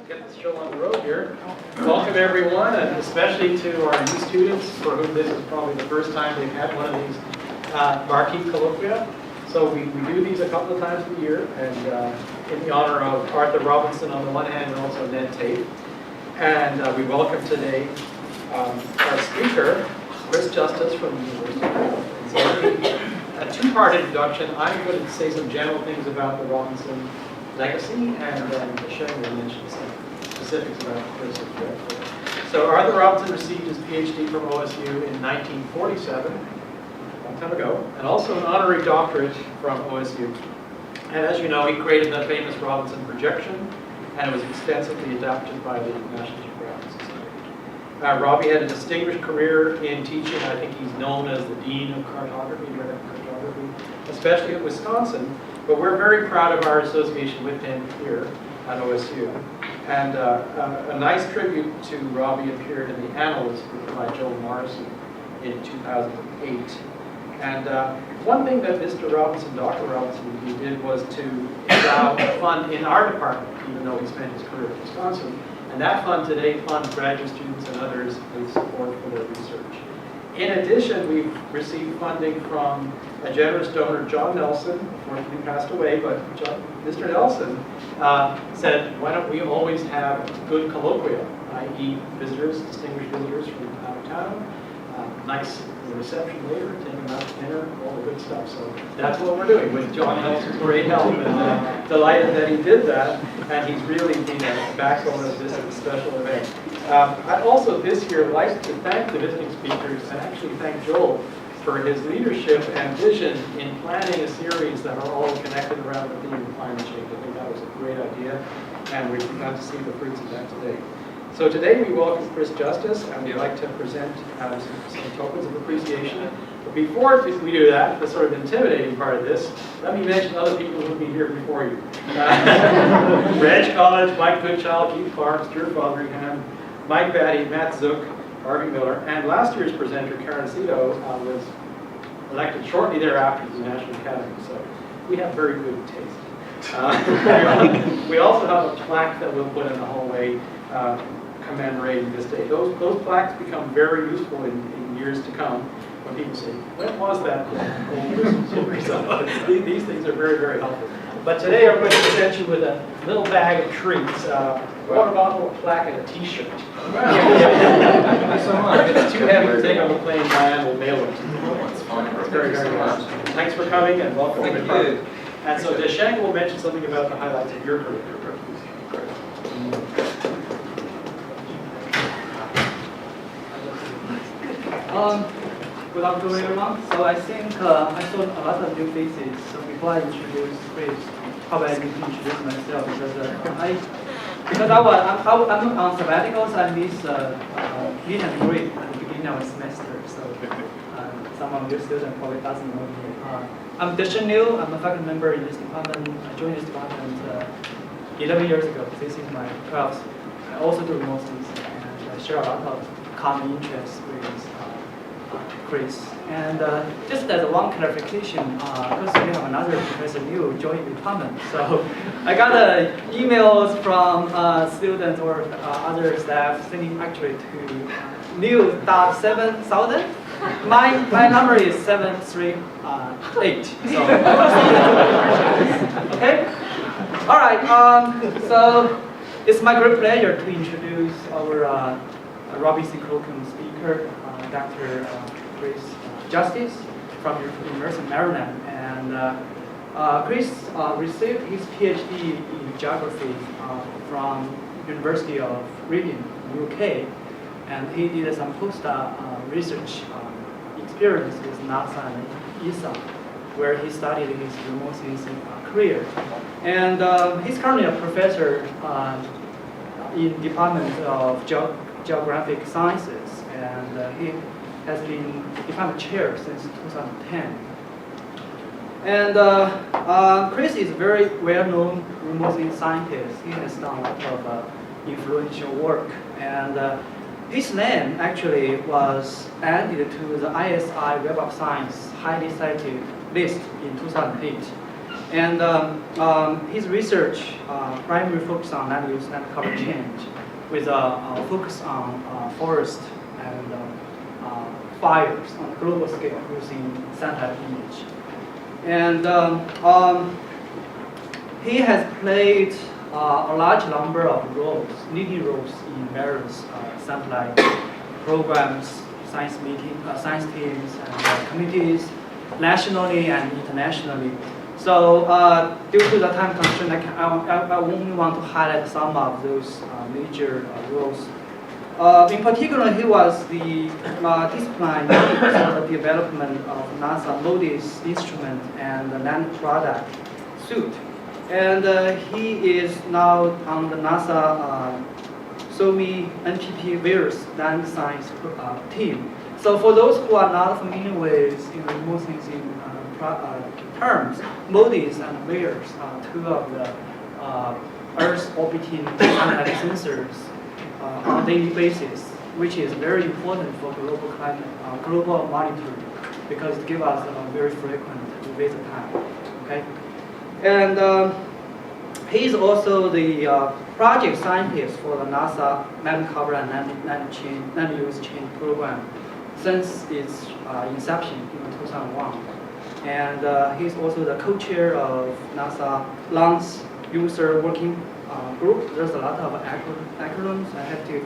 get this show on the road here. Welcome everyone, and especially to our new students for whom this is probably the first time they've had one of these marquee colloquia. So we do these a couple of times a year, and in the honor of Arthur Robinson on the one hand and also Ned Tate. And we welcome today our speaker, Chris Justice from the University of Iowa. So a two-part introduction. I'm going to say some general things about the Robinson legacy, and then Sheng will mention some specifics about Chris's work. So Arthur Robinson received his PhD from OSU in 1947, a long time ago, and also an honorary doctorate from OSU. And as you know, he created the famous Robinson projection, and it was extensively adapted by the National Geographic Society. Robbie had a distinguished career in teaching. I think he's known as the Dean of Cartography, especially at Wisconsin. But we're very proud of our association with him here at OSU. And a nice tribute to Robbie appeared in the Annals written by Joe Morrison in 2008. And one thing that Mr. Robinson, Dr. Robinson, he did was to endow a fund in our department, even though he spent his career at Wisconsin. And that fund today funds graduate students and others with support for their research. In addition, we've received funding from a generous donor, John Nelson. Unfortunately passed away, but Mr. Nelson said, why don't we always have good colloquia, i.e. visitors, distinguished visitors from out of town, nice reception later, take them out to dinner, all the good stuff. So that's what we're doing with John Nelson's great help, and delighted that he did that, and he's really been a backbone of this special event. I'd also this year like to thank the visiting speakers and actually thank Joel for his leadership and vision in planning a series that are all connected around the theme of climate change. I think that was a great idea, and we've begun to see the fruits of that today. So today we welcome Chris Justice, and we'd like to present some tokens of appreciation. But before we do that, the sort of intimidating part of this, let me mention other people who will be here before you. Reg College, Mike Goodchild, Keith Clark, Stuart Fotheringham, Mike Batty, Matt Zook, Harvey Miller, and last year's presenter, Karen Cito, was elected shortly thereafter to the National Academy, so we have very good taste. We also have a plaque that we'll put in the hallway commemorating this day. Those plaques become very useful in years to come when people say, when was that old These things are very, very helpful. But today I'm going to present you with a little bag of treats. Water bottle, a plaque, and a t-shirt. If it's too heavy to take on the plane, Diane will mail it to you. It's very, very much. Thanks for coming and welcome. Thank you. And so Desheng will mention something about the highlights of your career. Good afternoon, everyone. So I think I saw a lot of new faces. So before I introduce Chris, probably I need to introduce myself because I'm on sabbaticals. I miss meet and greet at the beginning of the semester. So some of your students probably doesn't know me. I'm Desheng Liu. I'm a faculty member in this department. I joined this department 11 years ago. This is my 12th. I also do remote studies, and I share a lot of common interests with Chris. And just as one clarification, because we have another Professor Liu joined the department, so I got emails from students or other staff saying actually to Liu.7000. My number is 738. So okay. All right. So it's my great pleasure to introduce our Robinson Colloquium speaker, Dr. Chris Justice from University of Maryland. And Chris received his PhD in geography from University of Reading, UK. And he did some postdoc research experience with NASA and ESA, where he studied his remote sensing career. And he's currently a professor in Department of Geographic Sciences, and he has been department chair since 2010. And Chris is a very well-known remote sensing scientist. He has done a lot of influential work, and his name actually was added to the ISI Web of Science highly cited list in 2008. And his research primarily focused on land use and climate change, with a focus on forest and fires on a global scale using satellite image. And he has played a large number of roles, leading roles in various satellite programs, science teams, and committees, nationally and internationally. So due to the time constraint, I only want to highlight some of those major roles. In particular, he was the discipline lead for the development of NASA MODIS instrument and the land product suite. And he is now on the NASA SOMI NPP VIRS land science team. So for those who are not familiar with remote sensing terms, MODIS and VIRS are two of the Earth orbiting satellite sensors on a daily basis, which is very important for global climate, global monitoring, because it gives us a very frequent visit time. Okay, and he's also the project scientist for the NASA land cover and land use change program since its inception in 2001. And he's also the co-chair of NASA LANS user working group. There's a lot of acronyms. I have to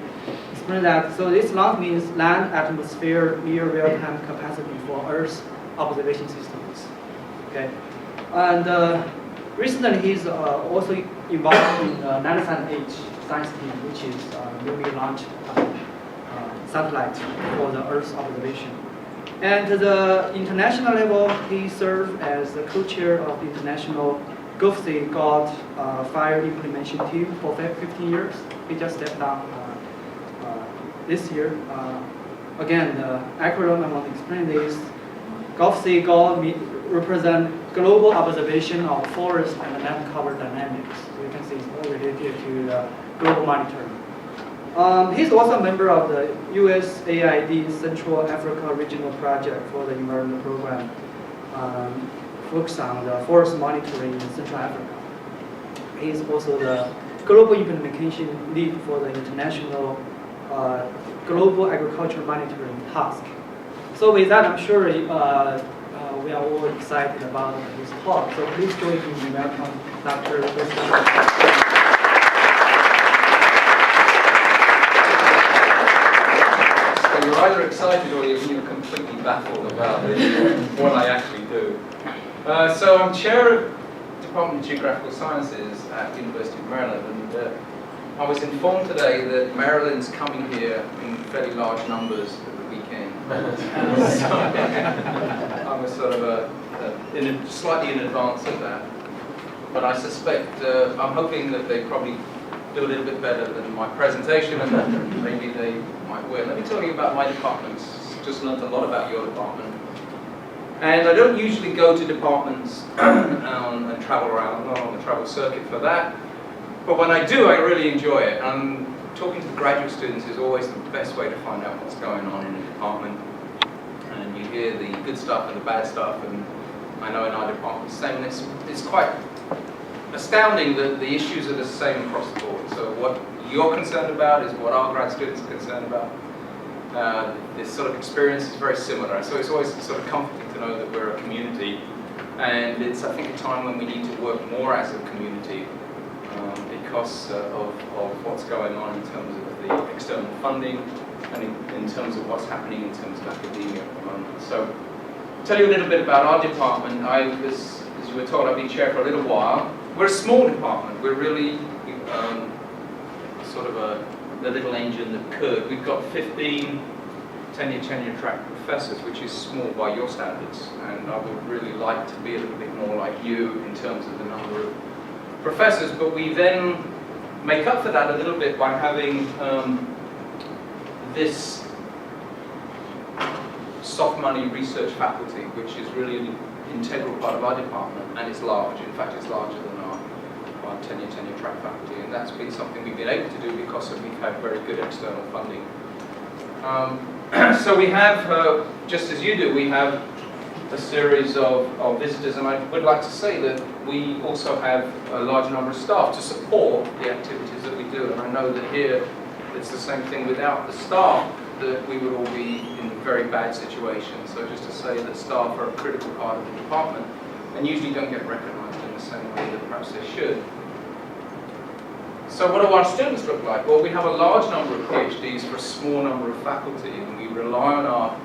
explain that. So this LANS means Land Atmosphere Near Real-Time Capacity for Earth Observation Systems. Okay, and recently he's also involved in the NanoSat-H science team, which is newly launched satellite for the Earth observation. And at the international level, he served as the co-chair of the International GOFSI God Fire Implementation Team for 15 years. He just stepped down this year. Again, the acronym I want to explain this. GOFSI God represent global observation of forest and land cover dynamics. So you can see it's more related to global monitoring. He's also a member of the USAID Central Africa Regional Project for the Environment Program, focused on the forest monitoring in Central Africa. He's also the global implementation lead for the International Global Agriculture Monitoring Task. So with that, I'm sure we are all excited about his talk. So please join me in welcome Dr. You're either excited or you're completely baffled about what I actually do. So I'm chair of the Department of Geographical Sciences at the University of Maryland, and I was informed today that Maryland's coming here in fairly large numbers at the weekend. So I'm a sort of slightly in advance of that. But I suspect, I'm hoping that they probably do a little bit better than my presentation, and then maybe they might win. Let me tell you about my department. Just learned a lot about your department. And I don't usually go to departments and travel around. I'm not on the travel circuit for that. But when I do, I really enjoy it. And talking to the graduate students is always the best way to find out what's going on in a department. And you hear the good stuff and the bad stuff. And I know in our department, same. It's quite astounding that the issues are the same across the board. So what you're concerned about is what our grad students are concerned about. This sort of experience is very similar. So it's always sort of comforting to know that we're a community. And it's, I think, a time when we need to work more as a community because of what's going on in terms of the external funding and in terms of what's happening in terms of academia at the moment. So I'll tell you a little bit about our department. As you were told, I've been chair for a little while. We're a small department. We're really sort of the little engine that could. We've got 15 tenure track professors, which is small by your standards, and I would really like to be a little bit more like you in terms of the number of professors, but we then make up for that a little bit by having this soft money research faculty, which is really an integral part of our department, and it's large. In fact, it's larger than our tenure track faculty, and that's been something we've been able to do because we've had very good external funding. So we have, just as you do, we have a series of visitors, and I would like to say that we also have a large number of staff to support the activities that we do. And I know that here it's the same thing. Without the staff, that we would all be in a very bad situation. So just to say that staff are a critical part of the department and usually don't get recognised in the same way that perhaps they should. So what do our students look like? Well, we have a large number of PhDs for a small number of faculty, and we rely on our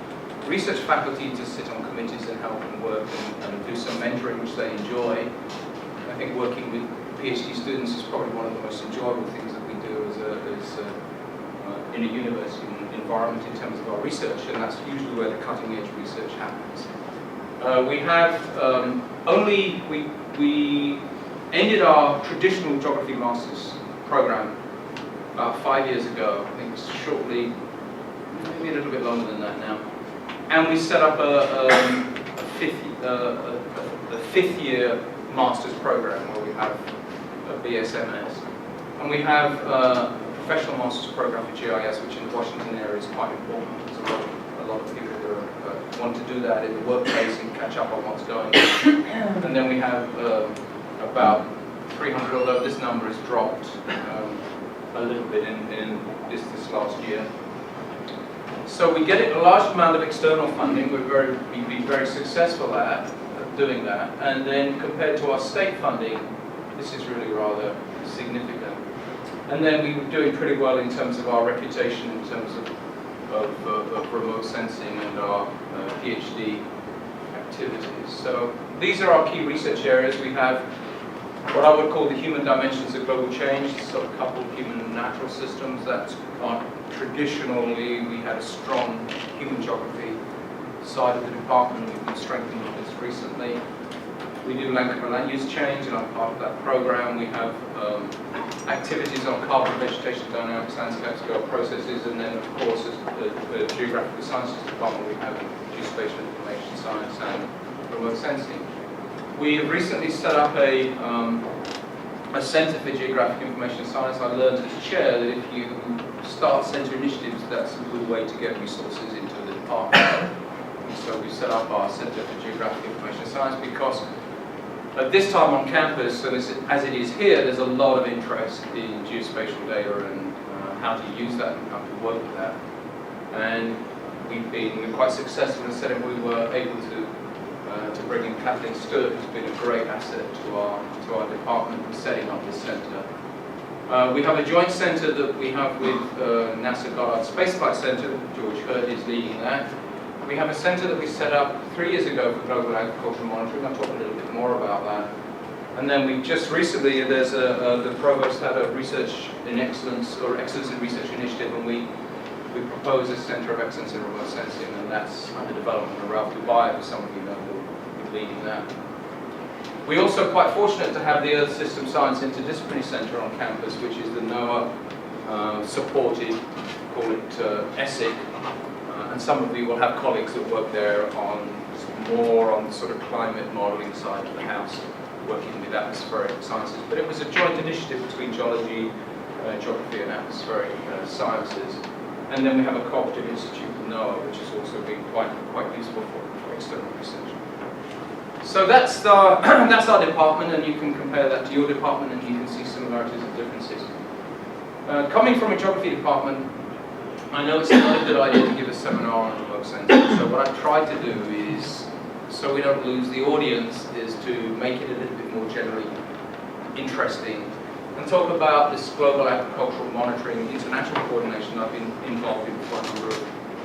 research faculty to sit on committees and help and work and do some mentoring, which they enjoy. I think working with PhD students is probably one of the most enjoyable things that we do in a university environment in terms of our research, and that's usually where the cutting edge research happens. We have we ended our traditional geography masters program about 5 years ago. I think it's shortly, maybe a little bit longer than that now. And we set up a fifth year master's program where we have a BSMS. And we have a professional master's program for GIS, which in the Washington area is quite important. There's a lot of people who want to do that in the workplace and catch up on what's going on. And then we have about 300, although this number has dropped a little bit in this last year. So we get a large amount of external funding. We've been very successful at doing that. And then compared to our state funding, this is really rather significant. And then we were doing pretty well in terms of our reputation in terms of remote sensing and our PhD activities. So these are our key research areas. We have what I would call the human dimensions of global change, sort of coupled human and natural systems. That's traditionally, we had a strong human geography side of the department. We've been strengthening this recently. We do land use change, and I'm part of that program. We have activities on carbon, vegetation dynamics, landscape scale processes, and then, of course, as the geographical sciences department, we have geospatial information science and remote sensing. We have recently set up a Centre for Geographic Information Science. I learned as chair that if you start centre initiatives, that's a good way to get resources into the department. And so we set up our Centre for Geographic Information Science because at this time on campus, and as it is here, there's a lot of interest in geospatial data and how to use that and how to work with that. And we've been quite successful in setting. We were able to bring in Kathleen Stewart, who's been a great asset to our department in setting up this centre. We have a joint centre that we have with NASA Goddard Space Flight Centre. George Hurt is leading that. We have a centre that we set up 3 years ago for global agricultural monitoring. I'll talk a little bit more about that. And then we just recently, the provost had a research in excellence, or excellence in research initiative, and we propose a centre of excellence in remote sensing, and that's under development. And Ralph Dubai, for some of you know, will be leading that. We're also quite fortunate to have the Earth System Science Interdisciplinary Centre on campus, which is the NOAA supported, call it ESSIC. And some of you will have colleagues that work there more on the sort of climate modelling side of the house, working with atmospheric sciences. But it was a joint initiative between geology, geography and atmospheric sciences. And then we have a cooperative institute with NOAA, which has also been quite useful for external research. So that's our department, and you can compare that to your department and you can see similarities and differences. Coming from a geography department, I know it's not a good idea to give a seminar on remote sensing, so what I've tried to do is, so we don't lose the audience, is to make it a little bit more generally interesting and talk about this global agricultural monitoring, international coordination I've been involved in for a number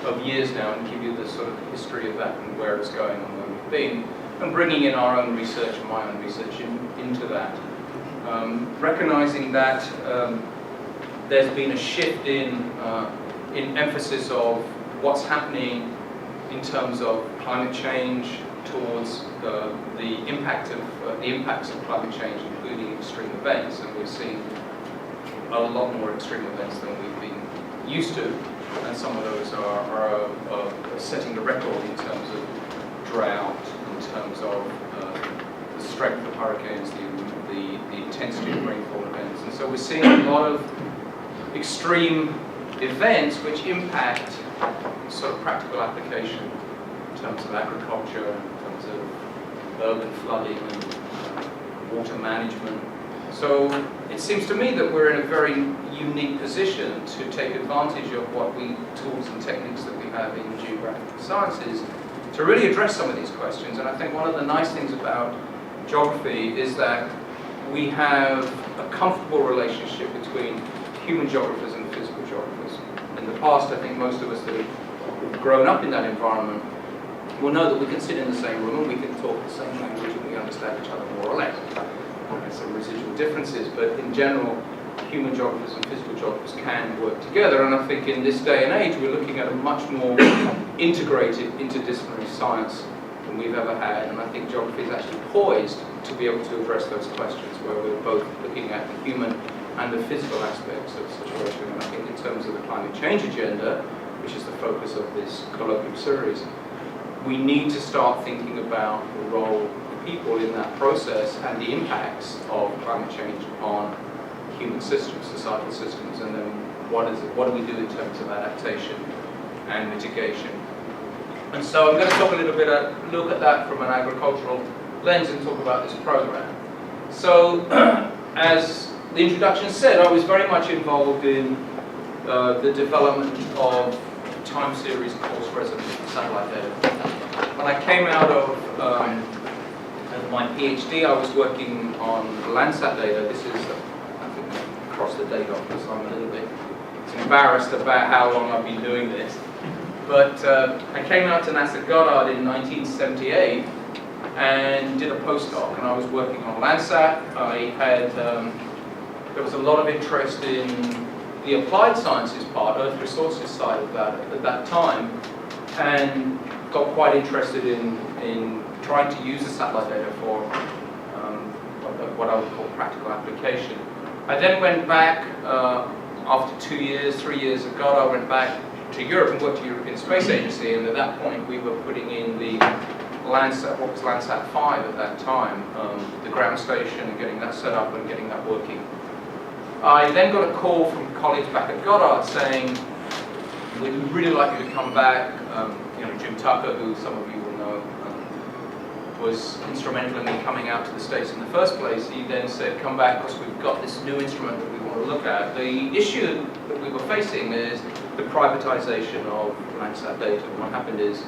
of years now, and give you the sort of history of that and where it's going and where we've been, and bringing in our own research and my own research into that. Recognizing that there's been a shift in emphasis of what's happening in terms of climate change towards the impacts of climate change, including extreme events, and we're seeing a lot more extreme events than we've been used to, and some of those are setting the record in terms of drought, in terms of the strength of hurricanes, the intensity of rainfall events, and so we're seeing a lot of extreme events which impact sort of practical application in terms of agriculture, in terms of urban flooding and water management. So it seems to me that we're in a very unique position to take advantage of tools and techniques that we have in geographical sciences to really address some of these questions. And I think one of the nice things about geography is that we have a comfortable relationship between human geographers and physical geographers. In the past, I think most of us that have grown up in that environment will know that we can sit in the same room and we can talk the same language and we understand each other more or less. There's some residual differences, but in general, human geographers and physical geographers can work together. And I think in this day and age, we're looking at a much more integrated, interdisciplinary science than we've ever had. And I think geography is actually poised to be able to address those questions, where we're both looking at the human and the physical aspects of the situation. And I think in terms of the climate change agenda, which is the focus of this colloquium series, we need to start thinking about the role of people in that process and the impacts of climate change on human systems, societal systems, and then what do we do in terms of adaptation and mitigation. And so I'm going to talk a little bit, look at that from an agricultural lens and talk about this program. So as the introduction said, I was very much involved in the development of time series coarse resonance satellite data. When I came out of my PhD, I was working on Landsat data. This is, I think, across the date because I'm a little bit embarrassed about how long I've been doing this. But I came out to NASA Goddard in 1978 and did a postdoc, and I was working on Landsat. There was a lot of interest in the applied sciences part, Earth resources side of that at that time, and got quite interested in trying to use the satellite data for what I would call practical application. I then went back after 2 years, 3 years at Goddard, I went back to Europe and worked at the European Space Agency, and at that point we were putting in the Landsat, what was Landsat 5 at that time, the ground station, and getting that set up and getting that working. I then got a call from colleagues back at Goddard saying, we'd really like you to come back. Jim Tucker, who some of you will know, was instrumental in me coming out to the States in the first place. He then said, come back because we've got this new instrument that we want to look at. The issue that we were facing is the privatization of Landsat data. And what happened is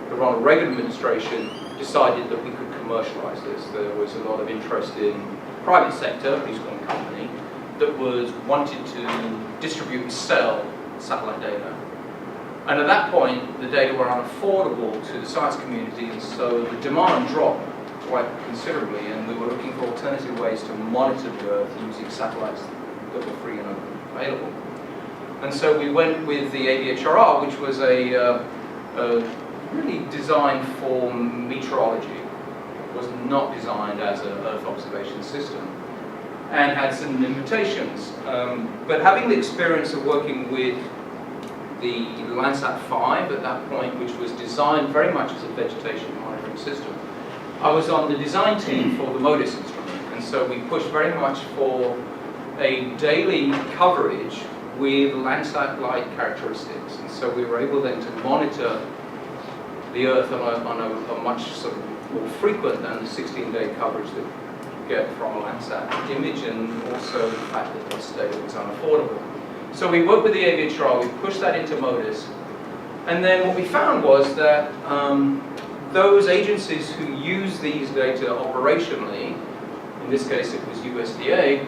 the Ronald Reagan administration decided that we could commercialize this. There was a lot of interest in the private sector, at least one company, that was wanted to distribute and sell satellite data. And at that point, the data were unaffordable to the science community, and so the demand dropped quite considerably, and we were looking for alternative ways to monitor the Earth using satellites that were free and open available. And so we went with the AVHRR, which was really designed for meteorology. It was not designed as an Earth observation system, and had some limitations. But having the experience of working with the Landsat 5 at that point, which was designed very much as a vegetation monitoring system, I was on the design team for the MODIS instrument, and so we pushed very much for a daily coverage with Landsat-like characteristics, and so we were able then to monitor the Earth on a much sort of more frequent than the 16-day coverage that you get from a Landsat image, and also the fact that this data was unaffordable. So we worked with the AVHRR, we pushed that into MODIS, and then what we found was that those agencies who use these data operationally, in this case it was USDA,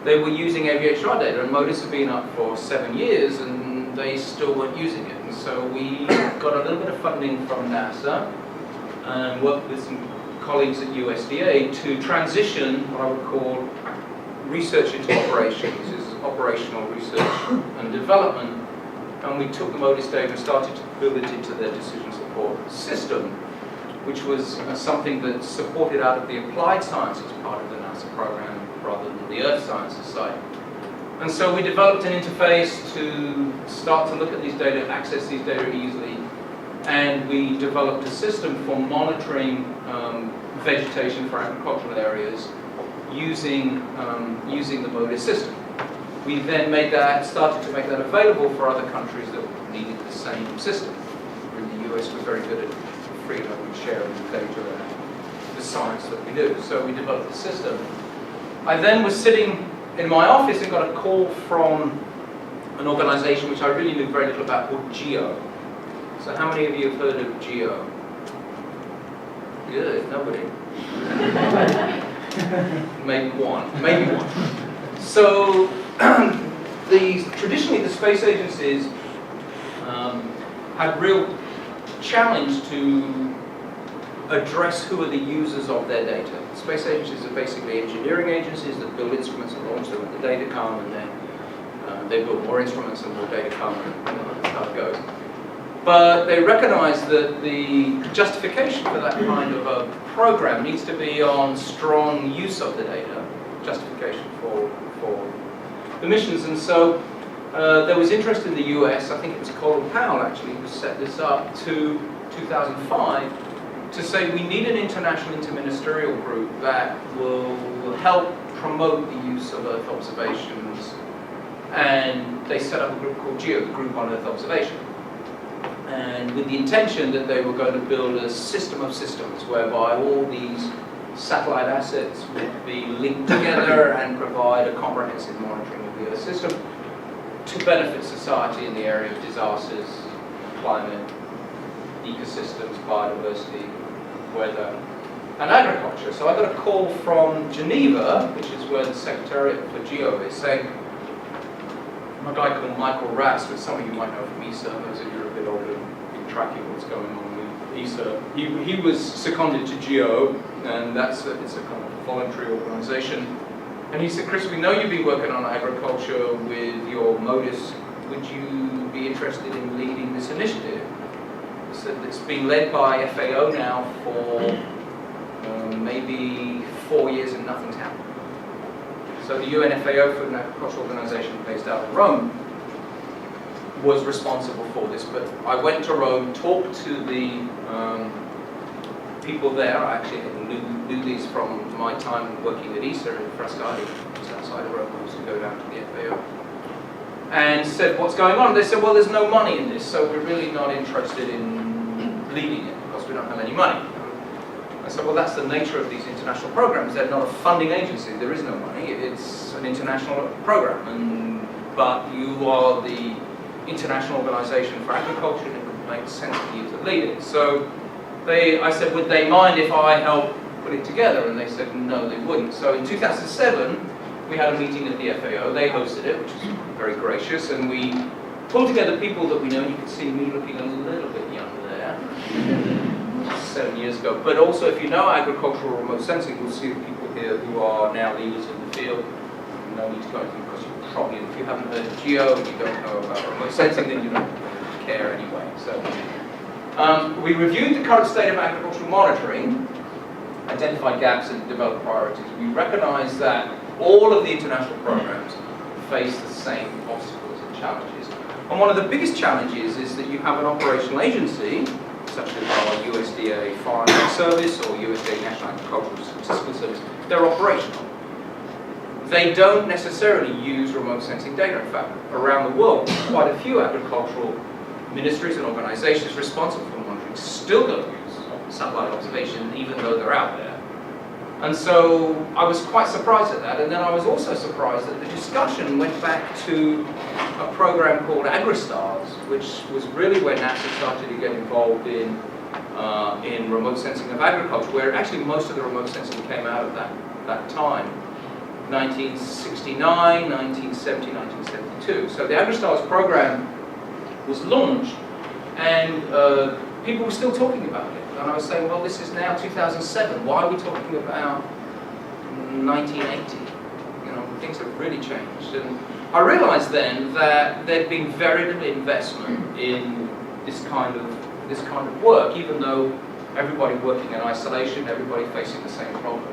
they were using AVHRR data, and MODIS had been up for 7 years and they still weren't using it. And so we got a little bit of funding from NASA and worked with some colleagues at USDA to transition what I would call research into operations. This is operational research and development, and we took the MODIS data and started to build it into their decision support system, which was something that's supported out of the applied sciences part of the NASA program rather than the earth sciences side. And so we developed an interface to start to look at these data, access these data easily, and we developed a system for monitoring vegetation for agricultural areas using the MODIS system. We then started to make that available for other countries that needed the same system. In the US, we're very good at freedom and sharing data. the science that we do. So we developed the system. I then was sitting in my office and got a call from an organization which I really knew very little about called GEO. So how many of you have heard of GEO? Good, nobody. Maybe one. So traditionally the space agencies had real challenge to address who are the users of their data. Space agencies are basically engineering agencies that build instruments and launch them, and the data come, and then they build more instruments and more data come, and that's how it goes. But they recognize that the justification for that kind of a program needs to be on strong use of the data, justification for the missions. And so there was interest in the US, I think it was Colin Powell actually who set this up to 2005, to say we need an international interministerial group that will help promote the use of Earth observations. And they set up a group called GEO, the Group on Earth Observation. And with the intention that they were going to build a system of systems whereby all these satellite assets would be linked together and provide a comprehensive monitoring of the Earth system to benefit society in the area of disasters, climate, ecosystems, biodiversity, weather, and agriculture. So I got a call from Geneva, which is where the Secretariat for GEO is, saying, a guy called Michael Rast, which some of you might know from ESA, those of you who are a bit older and tracking what's going on with ESA. He was seconded to GEO, and it's a kind of voluntary organization. And he said, Chris, we know you've been working on agriculture with your MODIS. Would you be interested in leading this initiative? He said, it's been led by FAO now for maybe 4 years and nothing's happened. So the UNFAO, Food and Agriculture Organization based out of Rome, was responsible for this. But I went to Rome, talked to the people there. I actually knew these from my time working at ESA in Frascati, just outside of Rome. I used to go down to the FAO. And said, what's going on? They said, well, there's no money in this, so we're really not interested in leading it because we don't have any money. I said, well, that's the nature of these international programs. They're not a funding agency. There is no money. It's an international program. But you are the International Organization for Agriculture, and it would make sense for you to lead it. So I said, would they mind if I helped put it together? And they said, no, they wouldn't. So in 2007, we had a meeting at the FAO. They hosted it, which was very gracious. And we pulled together people that we know. And you can see me looking a little bit young there. 7 years ago. But also, if you know agricultural remote sensing, you'll see the people here who are now leaders in the field. No need to go into them because you probably, if you haven't heard of GEO and you don't know about remote sensing, then you don't care anyway. So we reviewed the current state of agricultural monitoring, identified gaps and developed priorities. We recognize that all of the international programs face the same obstacles and challenges. And one of the biggest challenges is that you have an operational agency such as our USDA Farm Service or USDA National Agricultural Statistical Service. They're operational. They don't necessarily use remote sensing data. In fact, around the world, quite a few agricultural ministries and organizations responsible for monitoring still don't use satellite observation, even though they're out there. And so I was quite surprised at that. And then I was also surprised that the discussion went back to a program called AgriStars, which was really where NASA started to get involved in remote sensing of agriculture, where actually most of the remote sensing came out of that time, 1969, 1970, 1972. So the AgriStars program was launched, and people were still talking about it. And I was saying, well, this is now 2007. Why are we talking about 1980? You know, things have really changed. And I realized then that there'd been very little investment in this kind of work, even though everybody working in isolation, everybody facing the same problem.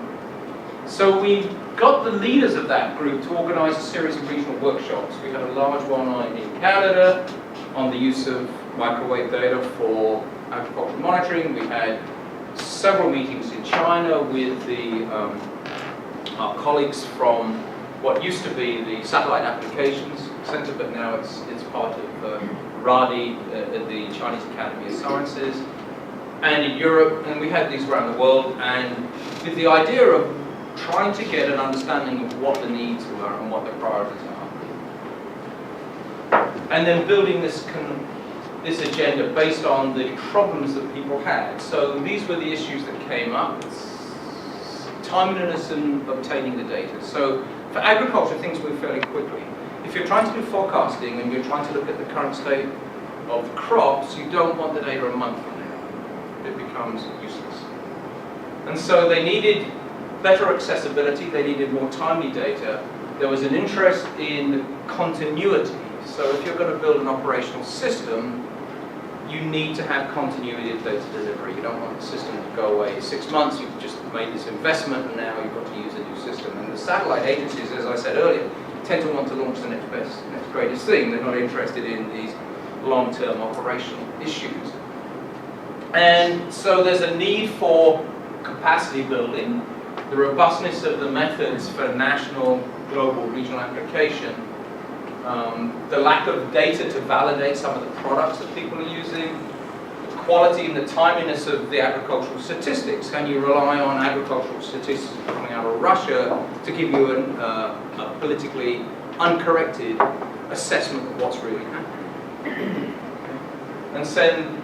So we got the leaders of that group to organize a series of regional workshops. We had a large one in Canada on the use of microwave data for agricultural monitoring. We had several meetings in China with our colleagues from what used to be the Satellite Applications Center, but now it's part of RADI, the Chinese Academy of Sciences. and in Europe, and we had these around the world, and with the idea of trying to get an understanding of what the needs were and what the priorities are. And then building this agenda based on the problems that people had. So these were the issues that came up. Timeliness in obtaining the data. So for agriculture, things move fairly quickly. If you're trying to do forecasting and you're trying to look at the current state of crops, you don't want the data a month from now. It becomes useless. And so they needed better accessibility, they needed more timely data. There was an interest in continuity. So if you're going to build an operational system, you need to have continuity of data delivery. You don't want the system to go away. 6 months, you've just made this investment, and now you've got to use a new system. And the satellite agencies, as I said earlier, tend to want to launch the next best, next greatest thing. They're not interested in these long-term operational issues. And so there's a need for capacity building, the robustness of the methods for national, global, regional application, the lack of data to validate some of the products that people are using, the quality and the timeliness of the agricultural statistics. Can you rely on agricultural statistics coming out of Russia to give you a politically uncorrected assessment of what's really happening? And then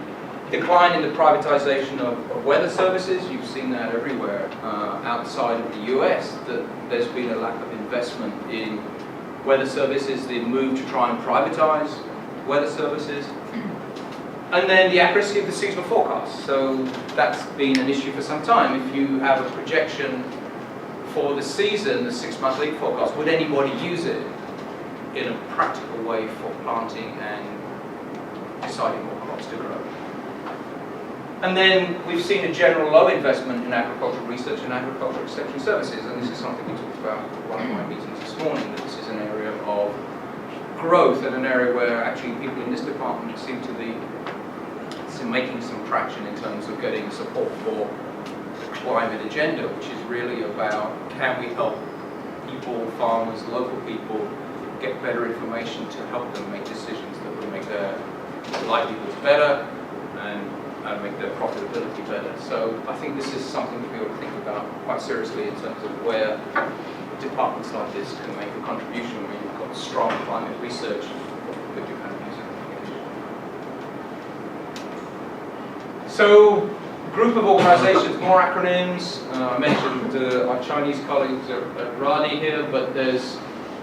decline in the privatization of weather services. You've seen that everywhere outside of the US, that there's been a lack of investment in weather services, the move to try and privatize weather services. And then the accuracy of the seasonal forecast. So that's been an issue for some time. If you have a projection for the season, the 6-month lead forecast, would anybody use it in a practical way for planting and deciding what crops to grow? And then we've seen a general low investment in agricultural research and agricultural extension services, and this is something we talked about at one of my meetings this morning, that this is an area of growth and an area where actually people in this department seem to be making some traction in terms of getting support for the climate agenda, which is really about can we help people, farmers, local people get better information to help them make decisions that will make their livelihoods better and make their profitability better. So I think this is something that we ought to think about quite seriously in terms of where departments like this can make a contribution when you've got strong climate research that you can use it. So, group of organizations, more acronyms. I mentioned our Chinese colleagues at Rani here, but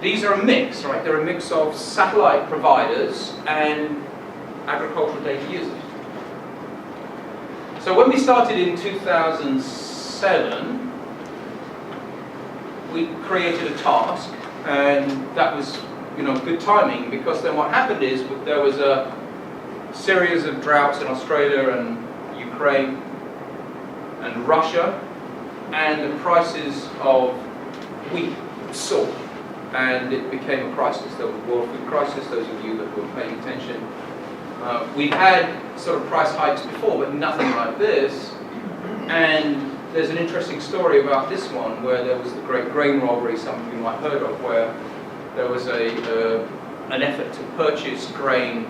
these are a mix, right? They're a mix of satellite providers and agricultural data users. So when we started in 2007, we created a task, and that was, good timing, because then what happened is there was a series of droughts in Australia and Ukraine and Russia, and the prices of wheat soared, and it became a crisis. There was a world food crisis, those of you that were paying attention. We've had sort of price hikes before, but nothing like this. And there's an interesting story about this one, where there was the great grain robbery, some of you might have heard of, where there was an effort to purchase grain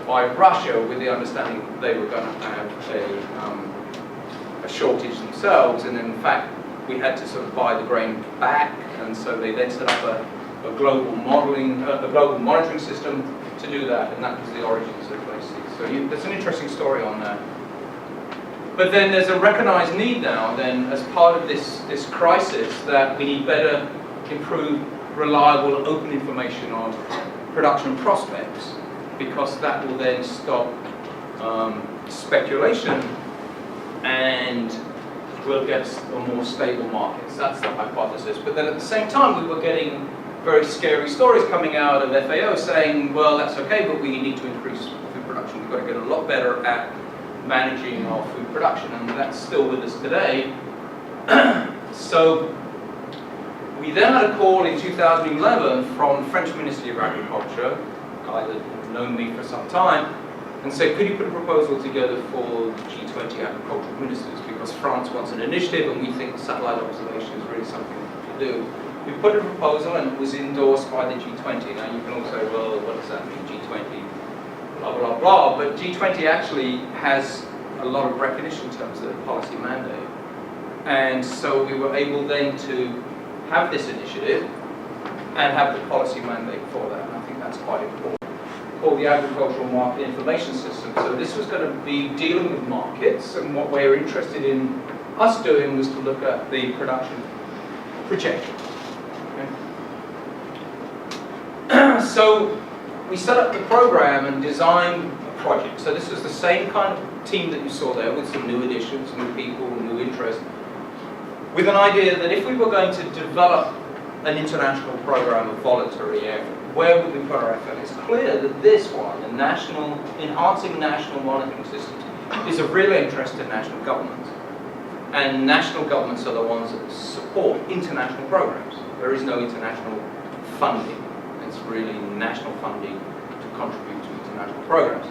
by Russia with the understanding that they were going to have a shortage themselves, and in fact we had to sort of buy the grain back, and so they then set up a global monitoring system to do that, and that was the origins of Place. So there's an interesting story on that. But then there's a recognized need now, then, as part of this crisis, that we need better, improved, reliable, open information on production prospects, because that will then stop speculation and we'll get a more stable markets. That's the hypothesis. But then at the same time, we were getting very scary stories coming out of FAO saying, well, that's okay, but we need to increase food production. We've got to get a lot better at managing our food production, and that's still with us today. So we then had a call in 2011 from the French Ministry of Agriculture, a guy that had known me for some time, and said, could you put a proposal together for the G20 agricultural ministers, because France wants an initiative and we think satellite observation is really something to do. We put a proposal and it was endorsed by the G20. Now you can all say, well, what does that mean, G20? Blah, blah, blah. But G20 actually has a lot of recognition in terms of the policy mandate. And so we were able then to have this initiative and have the policy mandate for that. And I think that's quite important. Called the Agricultural Market Information System. So this was going to be dealing with markets, and what we're interested in us doing was to look at the production projections. Okay. So we set up the program and designed a project. So this was the same kind of team that you saw there, with some new additions, new people, new interest, with an idea that if we were going to develop an international program of voluntary effort, where would we put our effort? It's clear that this one, the enhancing national monitoring system, is of real interest to national governments. And national governments are the ones that support international programs. There is no international funding. It's really national funding to contribute to international programs.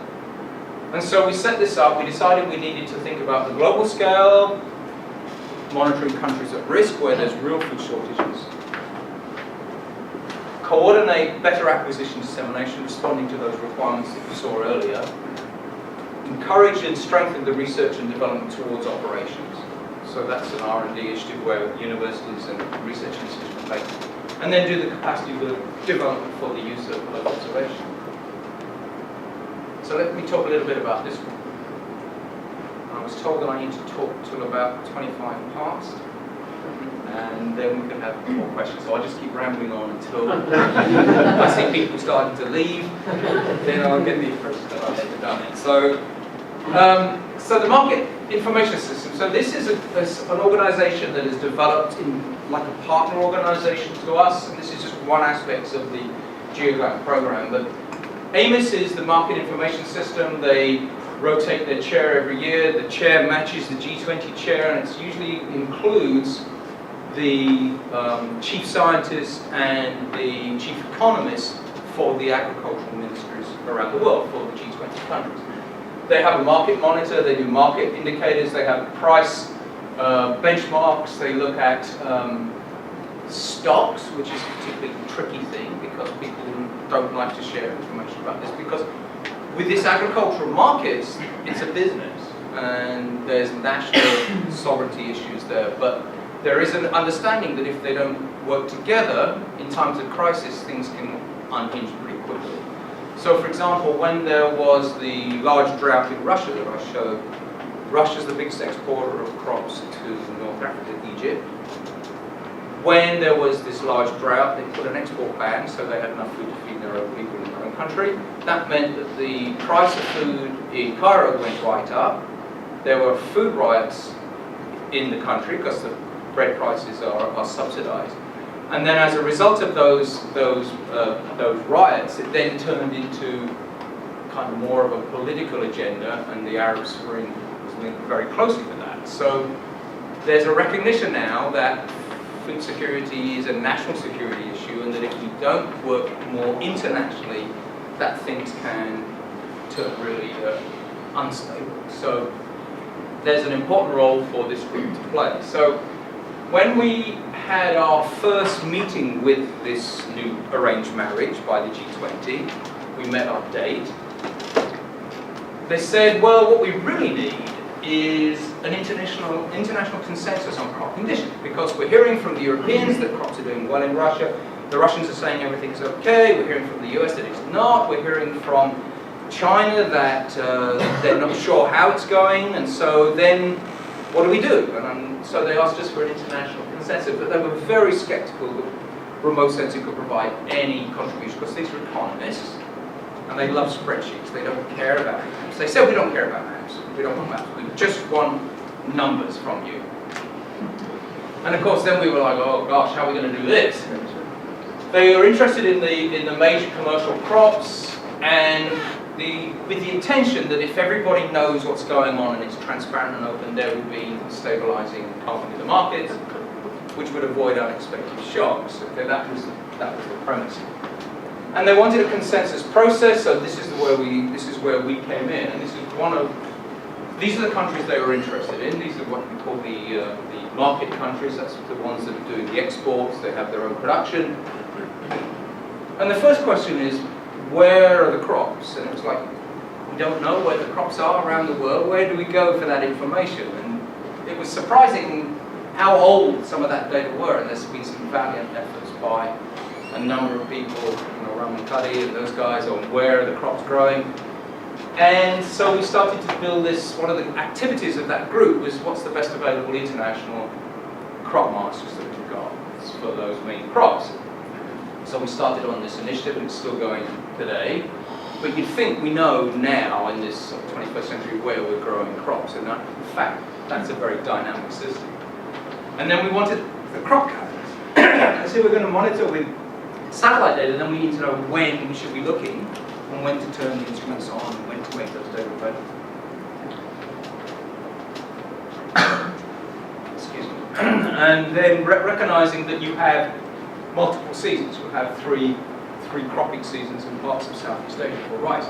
And so we set this up. We decided we needed to think about the global scale, monitoring countries at risk where there's real food shortages, coordinate better acquisition dissemination, responding to those requirements that you saw earlier, encourage and strengthen the research and development towards operations. So that's an R&D initiative where universities and research institutions play. And then do the capacity development for the use of observation. So let me talk a little bit about this one. I was told that I need to talk till about 25 past, and then we can have more questions. So I'll just keep rambling on until I see people starting to leave, then I'll get the impression that I've never done it. So the Market Information System. So this is an organization that is developed in like a partner organization to us, and this is just one aspect of the GeoGlad program. But AMIS is the Market Information System. They rotate their chair every year. The chair matches the G20 chair, and it usually includes the chief scientist and the chief economist for the agricultural ministries around the world, for the G20 countries. They have a market monitor, they do market indicators, they have price benchmarks, they look at stocks, which is a particularly tricky thing because people don't like to share information about this, because with this agricultural markets, it's a business and there's national sovereignty issues there, but there is an understanding that if they don't work together in times of crisis, things can unhinge pretty quickly. So for example, when there was the large drought in Russia that I showed, Russia's the biggest exporter of crops to North Africa, Egypt. When there was this large drought, they put an export ban, so they had enough food to feed their own people in their own country. That meant that the price of food in Cairo went right up. There were food riots in the country because the bread prices are subsidized. And then as a result of those riots, it then turned into kind of more of a political agenda, and the Arab Spring was linked very closely with that. So there's a recognition now that food security is a national security issue, and that if we don't work more internationally, that things can turn really unstable. So there's an important role for this group to play. So when we had our first meeting with this new arranged marriage by the G20, we met our date. They said, well, what we really need is an international consensus on crop conditions, because we're hearing from the Europeans that crops are doing well in Russia. The Russians are saying everything's okay. We're hearing from the US that it's not. We're hearing from China that they're not sure how it's going, and so then what do we do? And so they asked us for an international consensus, but they were very skeptical that remote sensing could provide any contribution, because these are economists, and they love spreadsheets. They don't care about maps. They said, we don't care about maps. We don't want maps. We just want numbers from you. And of course, then we were like, oh gosh, how are we going to do this? They were interested in the major commercial crops, and with the intention that if everybody knows what's going on and it's transparent and open, there would be stabilizing calming in the markets, which would avoid unexpected shocks. Okay, that was the premise. And they wanted a consensus process, so this is where we came in, and these are the countries they were interested in. These are what we call the market countries. That's the ones that are doing the exports. They have their own production. And the first question is, where are the crops? And it was like, We don't know where the crops are around the world. Where do we go for that information? And it was surprising how old some of that data were, and there's been some valiant efforts by a number of people, Raman Cuddy and those guys, on where are the crops growing. And so we started to build this. One of the activities of that group was what's the best available international crop masters that we've got for those main crops. So we started on this initiative, and it's still going today. But you'd think we know now in this 21st century where we're growing crops, and that, in fact, that's a very dynamic system. And then we wanted the crop calendars. And so we're going to monitor with satellite data, then we need to know when we should be looking and when to turn the instruments on and when to make those data available. Excuse me. And then recognizing that you have multiple seasons. We have three cropping seasons in parts of Southeast Asia for rice.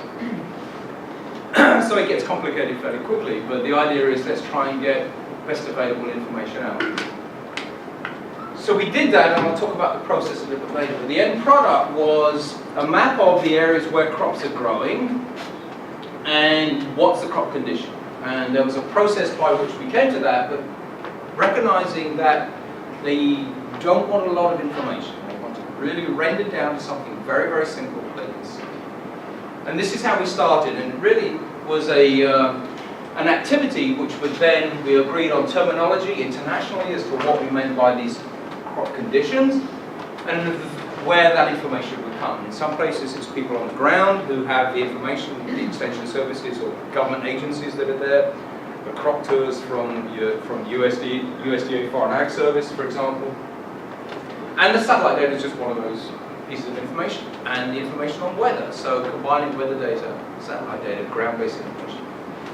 So it gets complicated fairly quickly, but the idea is let's try and get best available information out. So we did that, and I'll talk about the process a little bit later. But the end product was a map of the areas where crops are growing and what's the crop condition. And there was a process by which we came to that, but recognizing that they don't want a lot of information. They want to really render down to something very, very simple that they can see. And this is how we started, and it really was an activity which would then, we agreed on terminology internationally as to what we meant by these crop conditions and where that information would come. In some places it's people on the ground who have the information, the extension services or government agencies that are there, the crop tours from USDA Foreign Ag Service, for example. And the satellite data is just one of those pieces of information. And the information on weather, so combining weather data, satellite data, ground-based information,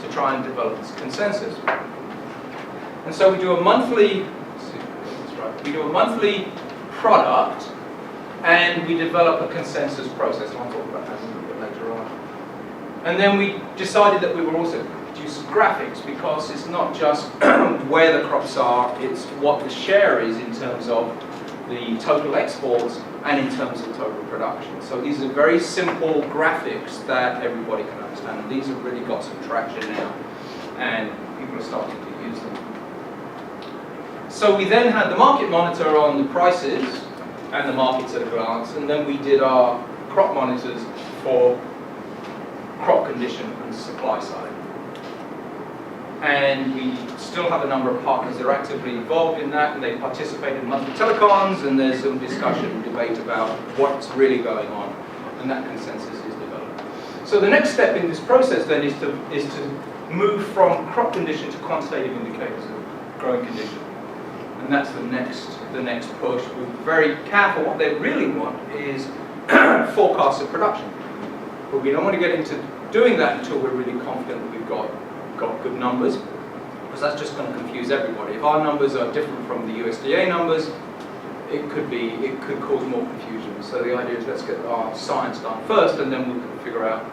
to try and develop this consensus. And so we do a monthly product, and we develop a consensus process, and I'll talk about that a little bit later on. And then we decided that we would also produce graphics, because it's not just where the crops are, it's what the share is in terms of the total exports and in terms of total production. So these are very simple graphics that everybody can understand, and these have really got some traction now, and people are starting to use them. So we then had the market monitor on the prices and the markets at a glance, and then we did our crop monitors for crop condition and supply side. And we still have a number of partners that are actively involved in that, and they participate in monthly telecons, and there's some discussion and debate about what's really going on, and that consensus is developed. So the next step in this process then is to move from crop condition to quantitative indicators of growing condition. And that's the next push. We're very careful. What they really want is forecasts of production. But we don't want to get into doing that until we're really confident that we've got good numbers, because that's just going to confuse everybody. If our numbers are different from the USDA numbers, it could cause more confusion. So the idea is let's get our science done first, and then we can figure out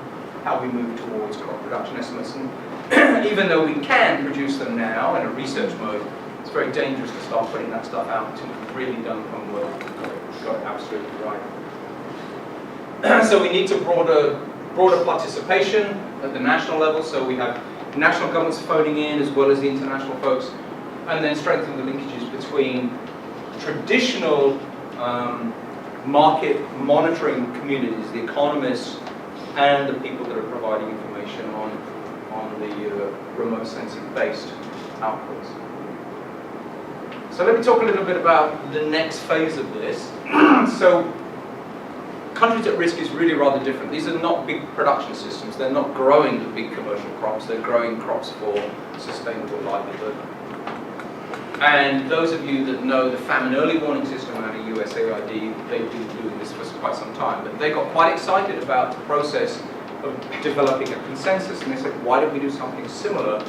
how we move towards crop production estimates. And even though we can produce them now in a research mode, it's very dangerous to start putting that stuff out until we've really done homework, got it absolutely right. So we need to broader participation at the national level, so we have national governments phoning in as well as the international folks, and then strengthen the linkages between traditional market monitoring communities, the economists, and the people that are providing information on the remote sensing based outputs. So let me talk a little bit about the next phase of this. So countries at risk is really rather different. These are not big production systems. They're not growing the big commercial crops. They're growing crops for sustainable livelihood. And those of you that know the famine early warning system out of USAID, they've been doing this for quite some time. But they got quite excited about the process of developing a consensus, and they said, why don't we do something similar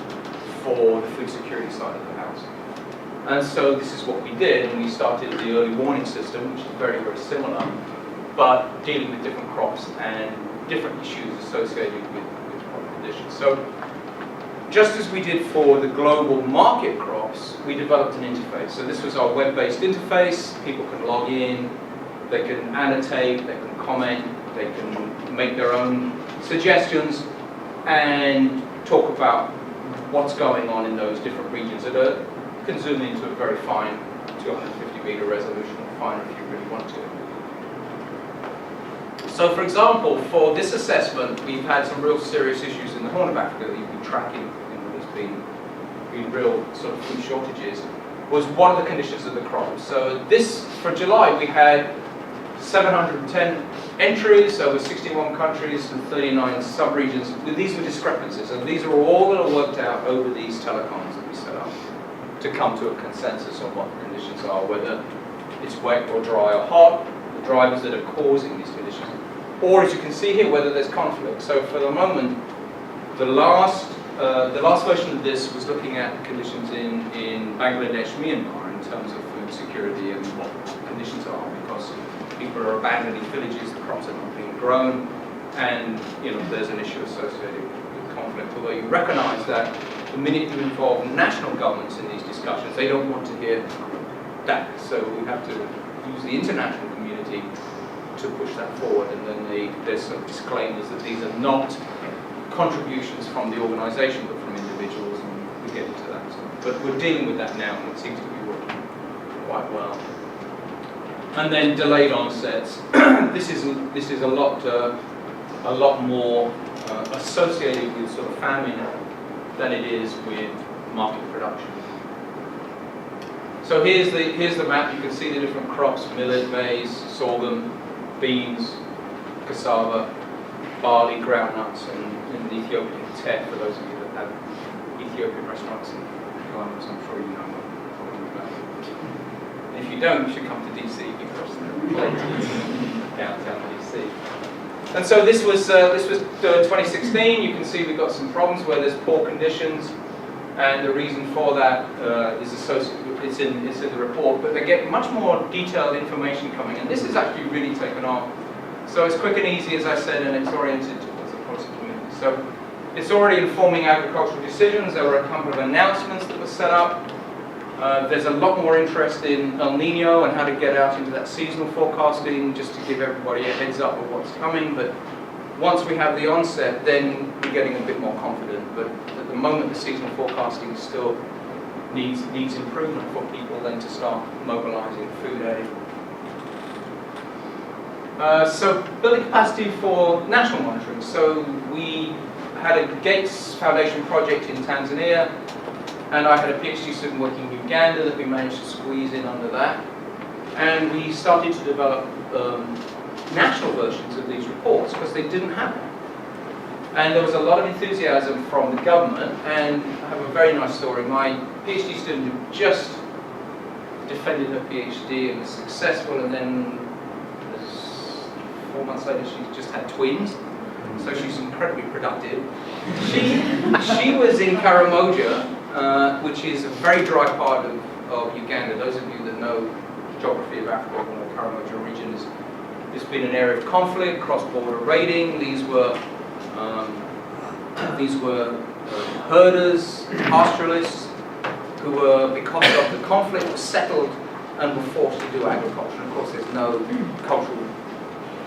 for the food security side of the house? And so this is what we did, and we started the early warning system, which is very, very similar, but dealing with different crops and different issues associated with crop conditions. So just as we did for the global market crops, we developed an interface. So this was our web-based interface. People can log in, they can annotate, they can comment, they can make their own suggestions. and talk about what's going on in those different regions that are consuming to a very fine 250 meter resolution, or finer if you really want to. So for example, for this assessment, we've had some real serious issues in the Horn of Africa that you've been tracking. There's been real sort of food shortages. Was what are the conditions of the crop? So this, for July, we had 710 entries over 61 countries and 39 sub-regions. These were discrepancies, and these are all that are worked out over these telecoms that we set up to come to a consensus on what the conditions are, whether it's wet or dry or hot, the drivers that are causing these conditions, or as you can see here, whether there's conflict. So for the moment, the last version of this was looking at conditions in Bangladesh, Myanmar, in terms of food security and what conditions are, because people are abandoning villages, the crops are not being grown, and there's an issue associated with conflict. Although you recognise that the minute you involve national governments in these discussions, they don't want to hear that. So we have to use the international community to push that forward, and then there's some disclaimers that these are not contributions from the organisation but from individuals, and we get into that. But we're dealing with that now, and it seems to be working quite well. And then delayed onsets. This is a lot more associated with sort of famine than it is with market production. So here's the map. You can see the different crops: millet, maize, sorghum, beans, cassava, barley, groundnuts, and the Ethiopian teff, for those of you that have Ethiopian restaurants in Ghana, I'm sure you know what I'm talking about. And if you don't, you should come to DC because they're downtown DC. And so this was 2016. You can see we've got some problems where there's poor conditions, and the reason for that is associated. It's in the report, but they get much more detailed information coming, and this is actually really taken off. So it's quick and easy, as I said, and it's oriented towards the policy community. So it's already informing agricultural decisions. There were a couple of announcements that were set up. There's a lot more interest in El Nino and how to get out into that seasonal forecasting, just to give everybody a heads up of what's coming. But once we have the onset, then we're getting a bit more confident. But at the moment, the seasonal forecasting still needs improvement for people then to start mobilizing food aid. So building capacity for national monitoring. So we had a Gates Foundation project in Tanzania, and I had a PhD student working in Uganda that we managed to squeeze in under that. And we started to develop national versions of these reports because they didn't have them. And there was a lot of enthusiasm from the government, and I have a very nice story. My PhD student who just defended her PhD and was successful, and then 4 months later she just had twins, so she's incredibly productive. She was in Karamoja, which is a very dry part of Uganda. Those of you that know geography of Africa will know Karamoja region it's been an area of conflict, cross-border raiding. These were herders, pastoralists, who were, because of the conflict, were settled and were forced to do agriculture. And of course, there's no cultural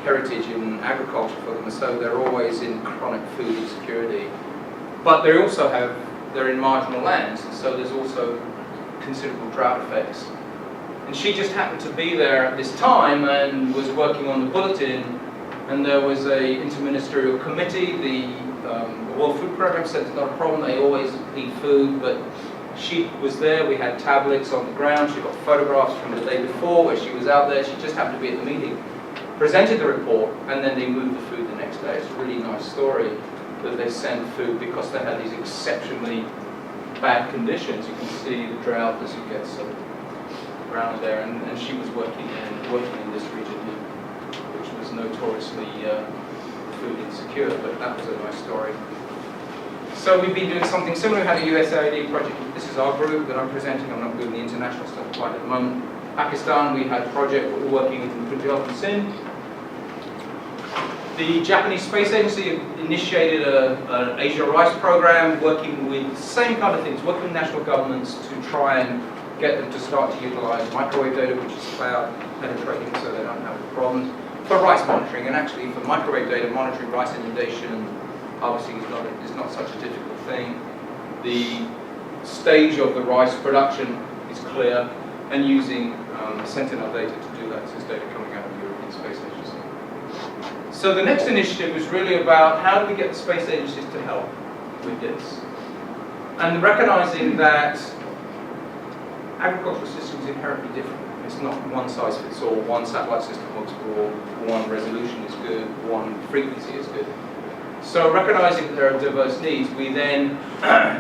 heritage in agriculture for them, so they're always in chronic food insecurity. But they're in marginal lands, and so there's also considerable drought effects. And she just happened to be there at this time and was working on the bulletin, and there was a interministerial committee. The World Food Programme said it's not a problem, they always need food, but she was there. We had tablets on the ground. She got photographs from the day before where she was out there. She just happened to be at the meeting, presented the report, and then they moved the food the next day. It's a really nice story that they sent food because they had these exceptionally bad conditions. You can see the drought as you get some around there, and she was working in this region, which was notoriously food insecure, but that was a nice story. So we've been doing something similar. We had a USAID project. This is our group that I'm presenting. I'm not doing the international stuff quite at the moment. Pakistan, we had a project that we're working in Punjab and Sindh. The Japanese Space Agency initiated an Asia Rice program, working with the same kind of things, working with national governments to try and get them to start to utilize microwave data, which is cloud penetrating, so they don't have the problems, for rice monitoring, and actually for microwave data monitoring rice inundation harvesting is not such a difficult thing. The stage of the rice production is clear, and using Sentinel data to do that. This is data coming out of the European Space Agency. So the next initiative was really about how do we get the space agencies to help with this, and recognizing that agricultural systems are inherently different. It's not one size fits all. One satellite system works for all. One resolution is good. One frequency is good. So recognizing that there are diverse needs, we then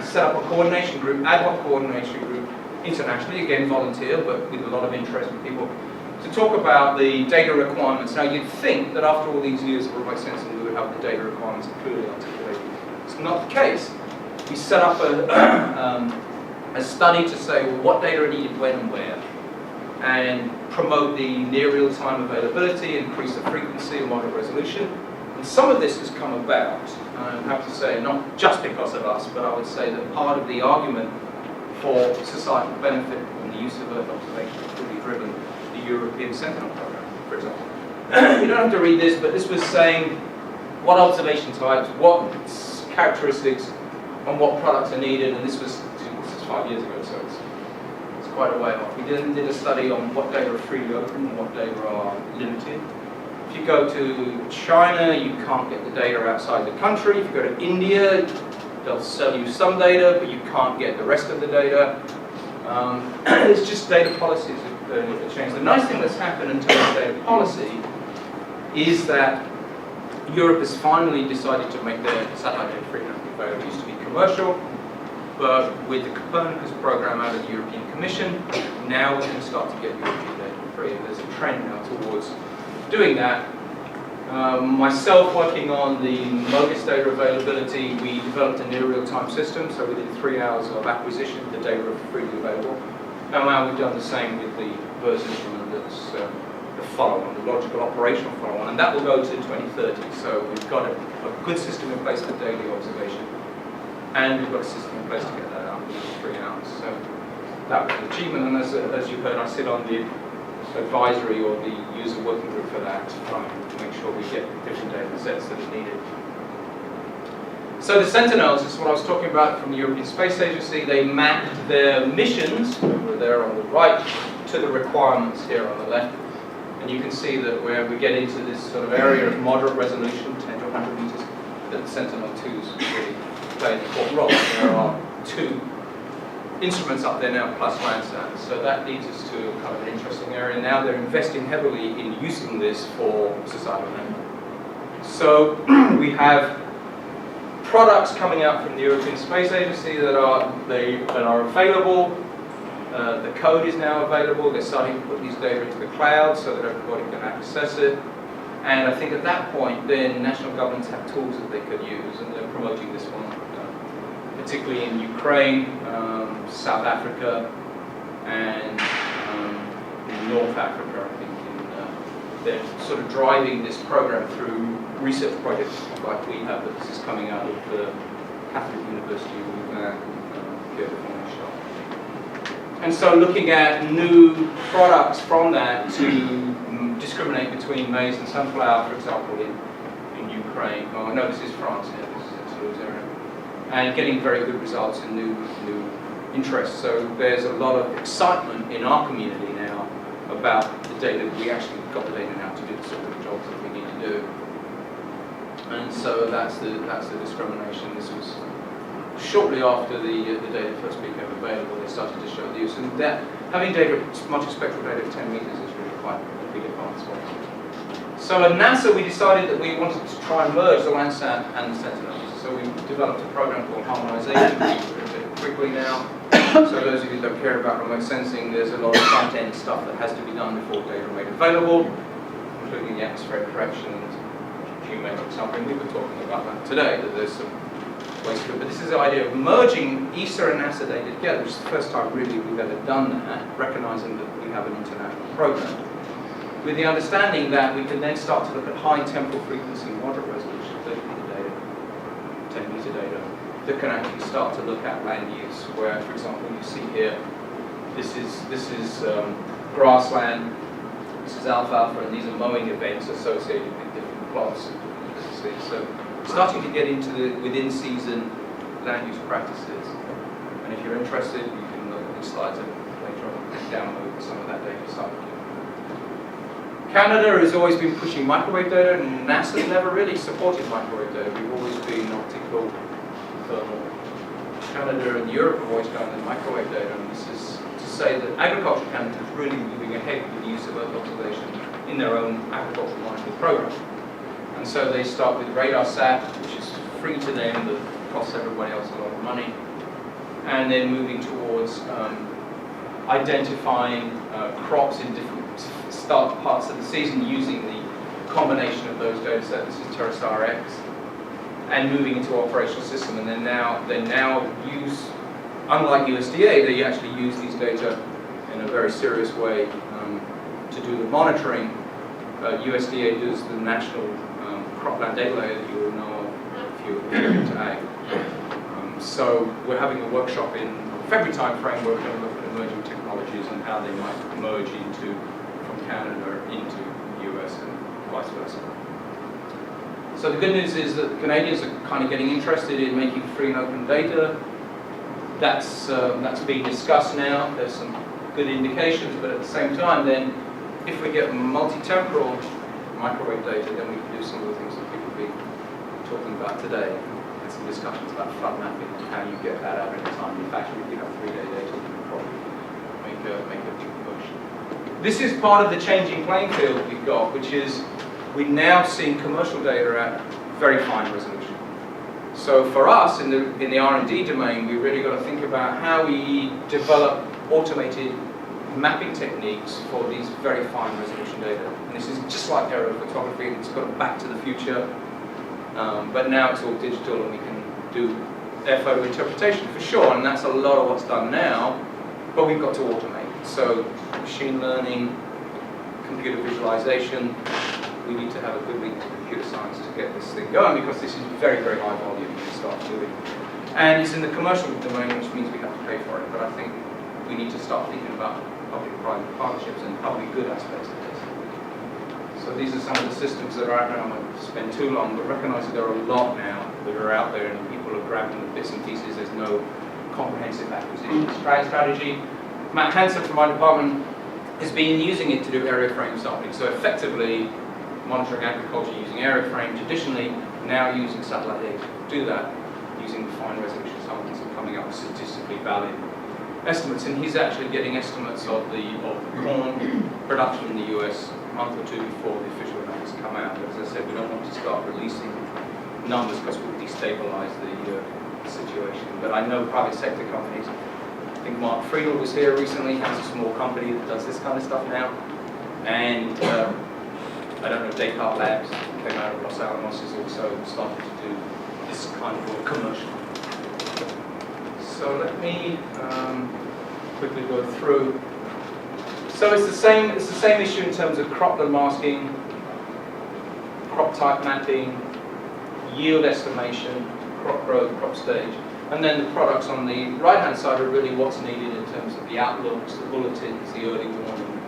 set up a coordination group, ad hoc coordination group, internationally, again volunteer, but with a lot of interest from people, to talk about the data requirements. Now you'd think that after all these years of remote sensing, we would have the data requirements clearly articulated. It's not the case. We set up a study to say, well, what data are needed when and where, and promote the near real-time availability, increase the frequency and moderate resolution. And some of this has come about, I have to say, not just because of us, but I would say that part of the argument for societal benefit from the use of Earth observation has really driven the European Sentinel program, for example. You don't have to read this, but this was saying what observation types, what characteristics, and what products are needed, and this was 5 years ago, so it's quite a way off. We did a study on what data are freely open and what data are limited. If you go to China, you can't get the data outside the country. If you go to India, they'll sell you some data, but you can't get the rest of the data. It's just data policies have changed. The nice thing that's happened in terms of data policy is that Europe has finally decided to make their satellite data free and available. It used to be commercial, but with the Copernicus program out of the European Commission, now we can start to get European data free. And there's a trend now towards doing that. Myself working on the MOGIS data availability, we developed a near real-time system, so within 3 hours of acquisition, the data are freely available. And now we've done the same with the version that's the follow-on, the logical operational follow-on, and that will go to 2030. So we've got a good system in place for daily observation, and we've got a system in place to get that out within 3 hours. So that was an achievement, and as you heard, I sit on the advisory or the user working group for that to try and make sure we get different data sets that are needed. So the Sentinels is what I was talking about from the European Space Agency. They mapped their missions, over there on the right, to the requirements here on the left. And you can see that where we get into this sort of area of moderate resolution, 10 to 100 meters, that the Sentinel-2s really play an important role. There are 2 instruments up there now, plus Landsat. So that leads us to kind of an interesting area. Now they're investing heavily in using this for societal benefit. So we have products coming out from the European Space Agency that are available. The code is now available. They're starting to put these data into the cloud so that everybody can access it. And I think at that point, then national governments have tools that they could use, and they're promoting this one, particularly in Ukraine, South Africa, and in North Africa, I think. They're sort of driving this program through research projects like we have, but this is coming out of the Catholic University of Pierre de Fournier. And so looking at new products from that to discriminate between maize and sunflower, for example, in Ukraine. Oh, no, this is France, yeah, this is in Toulouse area. And getting very good results in new interests. So there's a lot of excitement in our community now about the data. We actually got the data now to do the sort of jobs that we need to do. And so that's the discrimination. This was shortly after the data first became available. They started to show the use, and that having data, multispectral data of 10 meters is really quite a big advance for us. So at NASA, we decided that we wanted to try and merge the Landsat and the Sentinels. So we developed a program called Harmonization. We're a bit quickly now. So those of you that don't care about remote sensing, there's a lot of front-end stuff that has to be done before data are made available, including the atmospheric correction and geometric sampling. We were talking about that today, that there's some ways to do it. But this is the idea of merging ESA and NASA data together, which is the first time really we've ever done that, recognizing that we have an international program, with the understanding that we can then start to look at high temporal frequency, moderate resolution, 30-meter data, 10-meter data, that can actually start to look at land use, where, for example, you see here, this is grassland, this is alfalfa, and these are mowing events associated with different plots. So starting to get into the within-season land use practices. And if you're interested, you can look at these slides later on and download some of that data. Canada has always been pushing microwave data, and NASA's never really supported microwave data. We've always been optical, thermal. Canada and Europe have always gone with microwave data, and this is to say that Agriculture Canada is really moving ahead with the use of Earth observation in their own agricultural monitoring program. And so they start with RadarSat, which is free to them, but costs everybody else a lot of money, and then moving towards identifying crops in different start parts of the season using the combination of those data sets. This is TerraStar X, and moving into operational system. And they now use, unlike USDA, they actually use these data in a very serious way to do the monitoring. USDA does the national cropland data layer that you will know of if you're into ag. So we're having a workshop in February timeframe where we're going to look at emerging technologies and how they might merge into from Canada into the US and vice versa. So the good news is that the Canadians are kind of getting interested in making free and open data. That's being discussed now. There's some good indications, but at the same time, then, if we get multi-temporal microwave data, then we can do some of the things that people have been talking about today. And some discussions about flood mapping and how you get that out in a timely fashion. If you have 3-day data, you can probably make a big push. This is part of the changing playing field we've got, which is we're now seeing commercial data at very fine resolution. So for us in the R&D domain, we really got to think about how we develop automated mapping techniques for these very fine resolution data. And this is just like aerial photography, it's got a back to the future, but now it's all digital and we can do air photo interpretation for sure, and that's a lot of what's done now, but we've got to automate. So machine learning, computer visualization, we need to have a good link to computer science to get this thing going, because this is very, very high volume to start doing. And it's in the commercial domain, which means we have to pay for it, but I think we need to start thinking about public-private partnerships and public good aspects of this. So these are some of the systems that are out there. I won't spend too long, but recognize that there are a lot now that are out there and people are grabbing the bits and pieces. There's no comprehensive acquisition strategy. Matt Hansen from my department has been using it to do area frame sampling. So effectively monitoring agriculture using area frame, traditionally now using satellite data to do that, using fine resolution samples and coming up with statistically valid estimates. And he's actually getting estimates of the corn production in the US a month or two before the official numbers come out. But as I said, we don't want to start releasing numbers because we'll destabilize the situation. But I know private sector companies. I think Mark Friedel was here recently. He has a small company that does this kind of stuff now. And I don't know, Descartes Labs came out of Los Alamos is also starting to do this kind of work commercially. So let me quickly go through. So it's the same issue in terms of cropland masking, crop type mapping, yield estimation, crop growth, crop stage, and then the products on the right-hand side are really what's needed in terms of the outlooks, the bulletins, the early warning,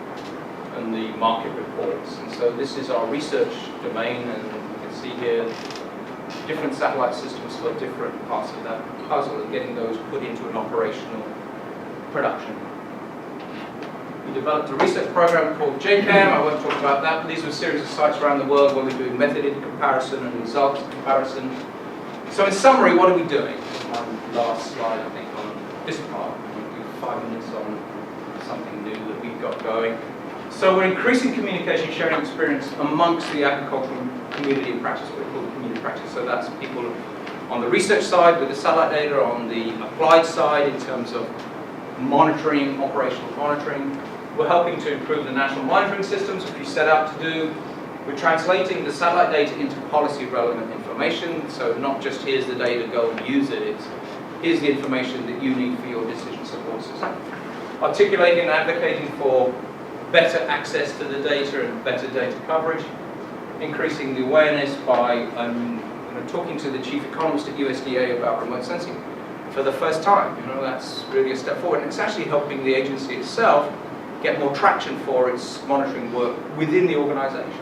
and the market reports. And so this is our research domain, and you can see here different satellite systems for different parts of that puzzle and getting those put into an operational production. We developed a research program called JCAM. I won't talk about that, but these were a series of sites around the world where we're doing method comparison and results comparison. So in summary, what are we doing? My last slide, I think, on this part. We'll do 5 minutes on something new that we've got going. So we're increasing communication, sharing experience amongst the agricultural community in practice, what we call the community practice. So that's people on the research side with the satellite data, on the applied side in terms of monitoring, operational monitoring. We're helping to improve the national monitoring systems, which we set out to do. We're translating the satellite data into policy relevant information. So not just here's the data, go and use it. It's here's the information that you need for your decision support system. Articulating and advocating for better access to the data and better data coverage. Increasing the awareness by talking to the chief economist at USDA about remote sensing for the first time. That's really a step forward. And it's actually helping the agency itself get more traction for its monitoring work within the organization.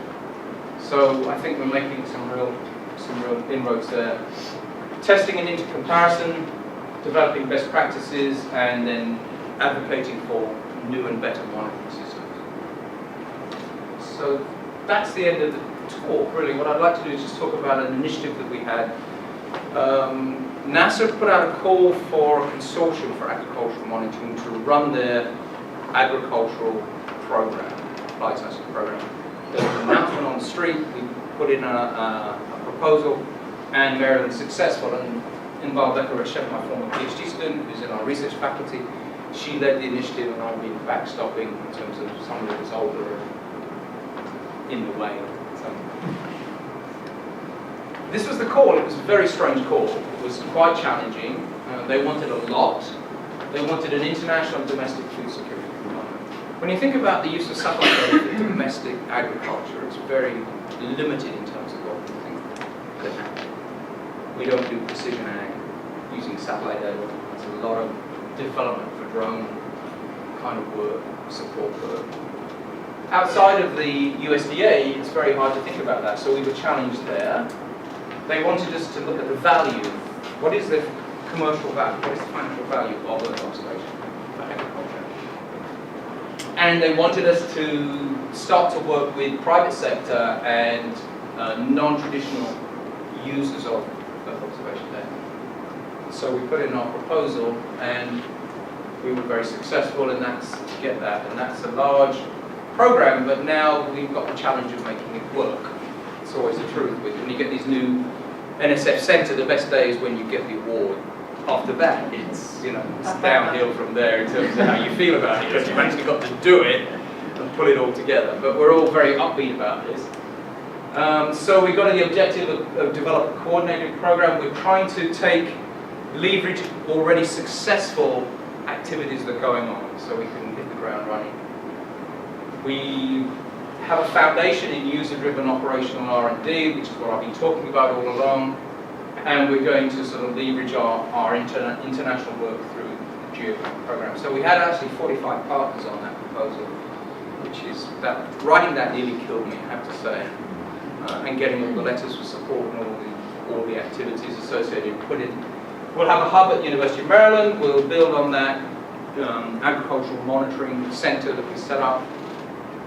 So I think we're making some real inroads there. Testing and inter-comparison, developing best practices, and then advocating for new and better monitoring systems. So that's the end of the talk, really. What I'd like to do is just talk about an initiative that we had. NASA put out a call for a consortium for agricultural monitoring to run their agricultural program, applied sciences program. There was an announcement on the street, we put in a proposal, and Maryland's successful. And Inbal Becker-Reshef, my former PhD student, who's in our research faculty, she led the initiative, and I'll be backstopping in terms of somebody that's older and in the way. This was the call. It was a very strange call. It was quite challenging. They wanted a lot. They wanted an international and domestic food security component. When you think about the use of satellite data for domestic agriculture, it's very limited in terms of what we think could happen. We don't do precision ag using satellite data. There's a lot of development for drone kind of work, support work. Outside of the USDA, it's very hard to think about that, so we were challenged there. They wanted us to look at the value. What is the commercial value? What is the financial value of Earth observation for agriculture? And they wanted us to start to work with private sector and non-traditional users of Earth observation data. So we put in our proposal, and we were very successful in that, to get that. And that's a large program, but now we've got the challenge of making it work. It's always the truth. When you get these new NSF Centre, the best day is when you get the award. After that, it's, you know, it's downhill from there in terms of how you feel about it, because you've actually got to do it and pull it all together. But we're all very upbeat about this. So we've got the objective of develop a coordinated program. We're trying to leverage already successful activities that are going on, so we can hit the ground running. We have a foundation in user-driven operational R&D, which is what I've been talking about all along, and we're going to sort of leverage our international work through the GEOGRAM program. So we had actually 45 partners on that proposal, which is, writing that nearly killed me, I have to say, and getting all the letters for support and all the activities associated. We'll have a hub at the University of Maryland. We'll build on that agricultural monitoring center that we set up.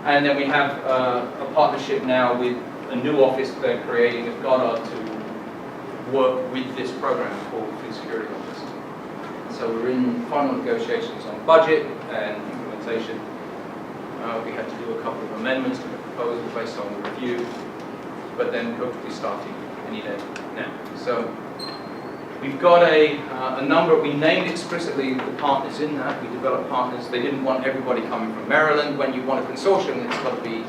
And then we have a partnership now with a new office they're creating at Goddard to work with this program called Food Security Office. So we're in final negotiations on budget and implementation. We had to do a couple of amendments to the proposal based on the review, but then hopefully starting any day now. So we've got a number, we named explicitly the partners in that. We developed partners. They didn't want everybody coming from Maryland. When you want a consortium, it's got to be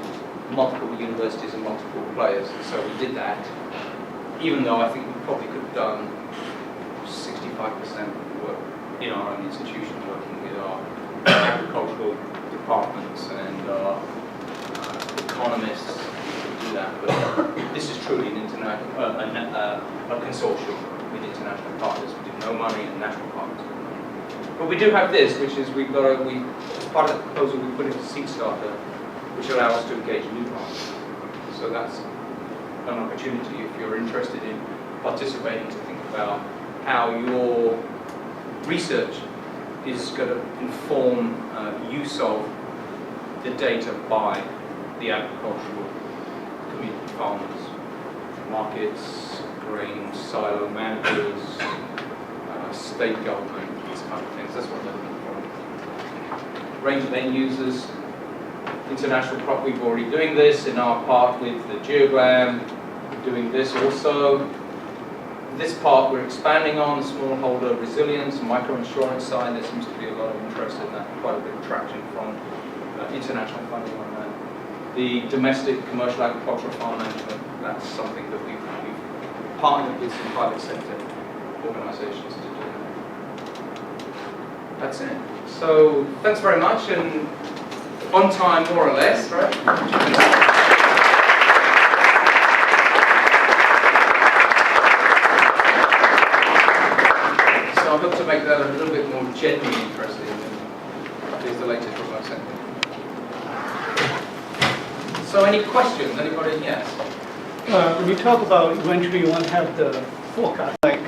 multiple universities and multiple players. So we did that, even though I think we probably could have done 65% of the work in our own institution, working with our agricultural departments and our economists to do that. But this is truly an a consortium with international partners. We did no money and national partners with money. But we do have this, which is as part of the proposal we put into Seedstarter, which allows us to engage new partners. So that's an opportunity if you're interested in participating to think about how your research is going to inform use of the data by the agricultural community farmers, markets, grain silo managers, state government, these kind of things. That's what they're looking for. Range of end users, international crop, we've already doing this in our part with the GeoGlam, doing this also. This part we're expanding on, smallholder resilience, microinsurance side. There seems to be a lot of interest in that, quite a bit of traction from international funding on that. The domestic commercial agricultural farm management, that's something that we've partnered with some private sector organizations to do. That's it. So thanks very much, and on time more or less, right? So I hope to make that a little bit more genuinely interesting than is the latest remote sensing. So any questions? Anybody? Yes. When you talk about eventually you want to have the forecast, like